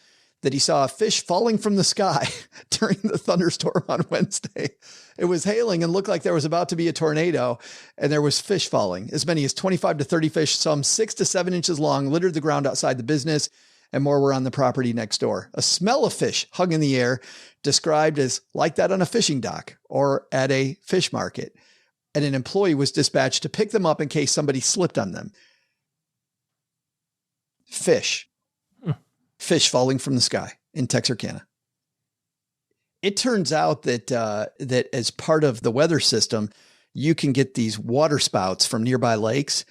Speaker 1: that he saw a fish falling from the sky during the thunderstorm on Wednesday. It was hailing and looked like there was about to be a tornado, and there was fish falling. As many as 25 to 30 fish, some 6 to 7 inches long, littered the ground outside the business, and more were on the property next door. A smell of fish hung in the air, described as like that on a fishing dock or at a fish market. And an employee was dispatched to pick them up in case somebody slipped on them. Fish. Fish falling from the sky in Texarkana. It turns out that that as part of the weather system, you can get these water spouts from nearby lakes,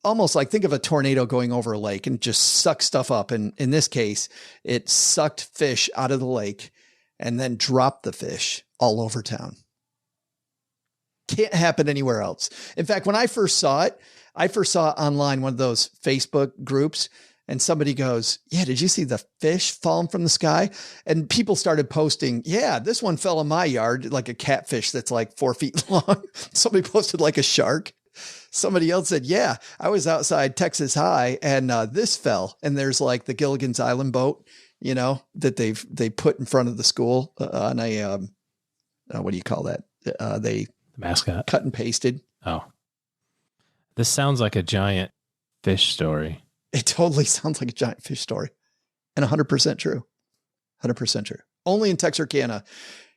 Speaker 1: almost like think of a tornado going over a lake and just suck stuff up. And in this case, it sucked fish out of the lake and then dropped the fish all over town. Can't happen anywhere else. In fact, when I first saw it online, one of those Facebook groups. And somebody goes, yeah, did you see the fish falling from the sky? And people started posting, yeah, this one fell in my yard, like a catfish that's like 4 feet long. Somebody posted like a shark. Somebody else said, yeah, I was outside Texas High and this fell. And there's like the Gilligan's Island boat, you know, that they put in front of the school on a, what do you call that? The
Speaker 2: mascot
Speaker 1: cut and pasted.
Speaker 2: Oh, this sounds like a giant fish story.
Speaker 1: It totally sounds like a giant fish story and 100% true. 100% true. Only in Texarkana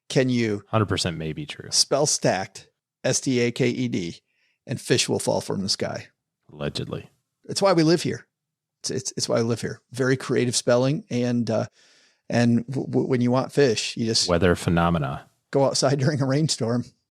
Speaker 1: can you
Speaker 2: 100% may be true.
Speaker 1: Spell stacked, S-T-A-K-E-D, and fish will fall from the sky.
Speaker 2: Allegedly.
Speaker 1: It's why we live here. It's why we live here. Very creative spelling. And when you want fish, you just
Speaker 2: weather phenomena.
Speaker 1: Go outside during a rainstorm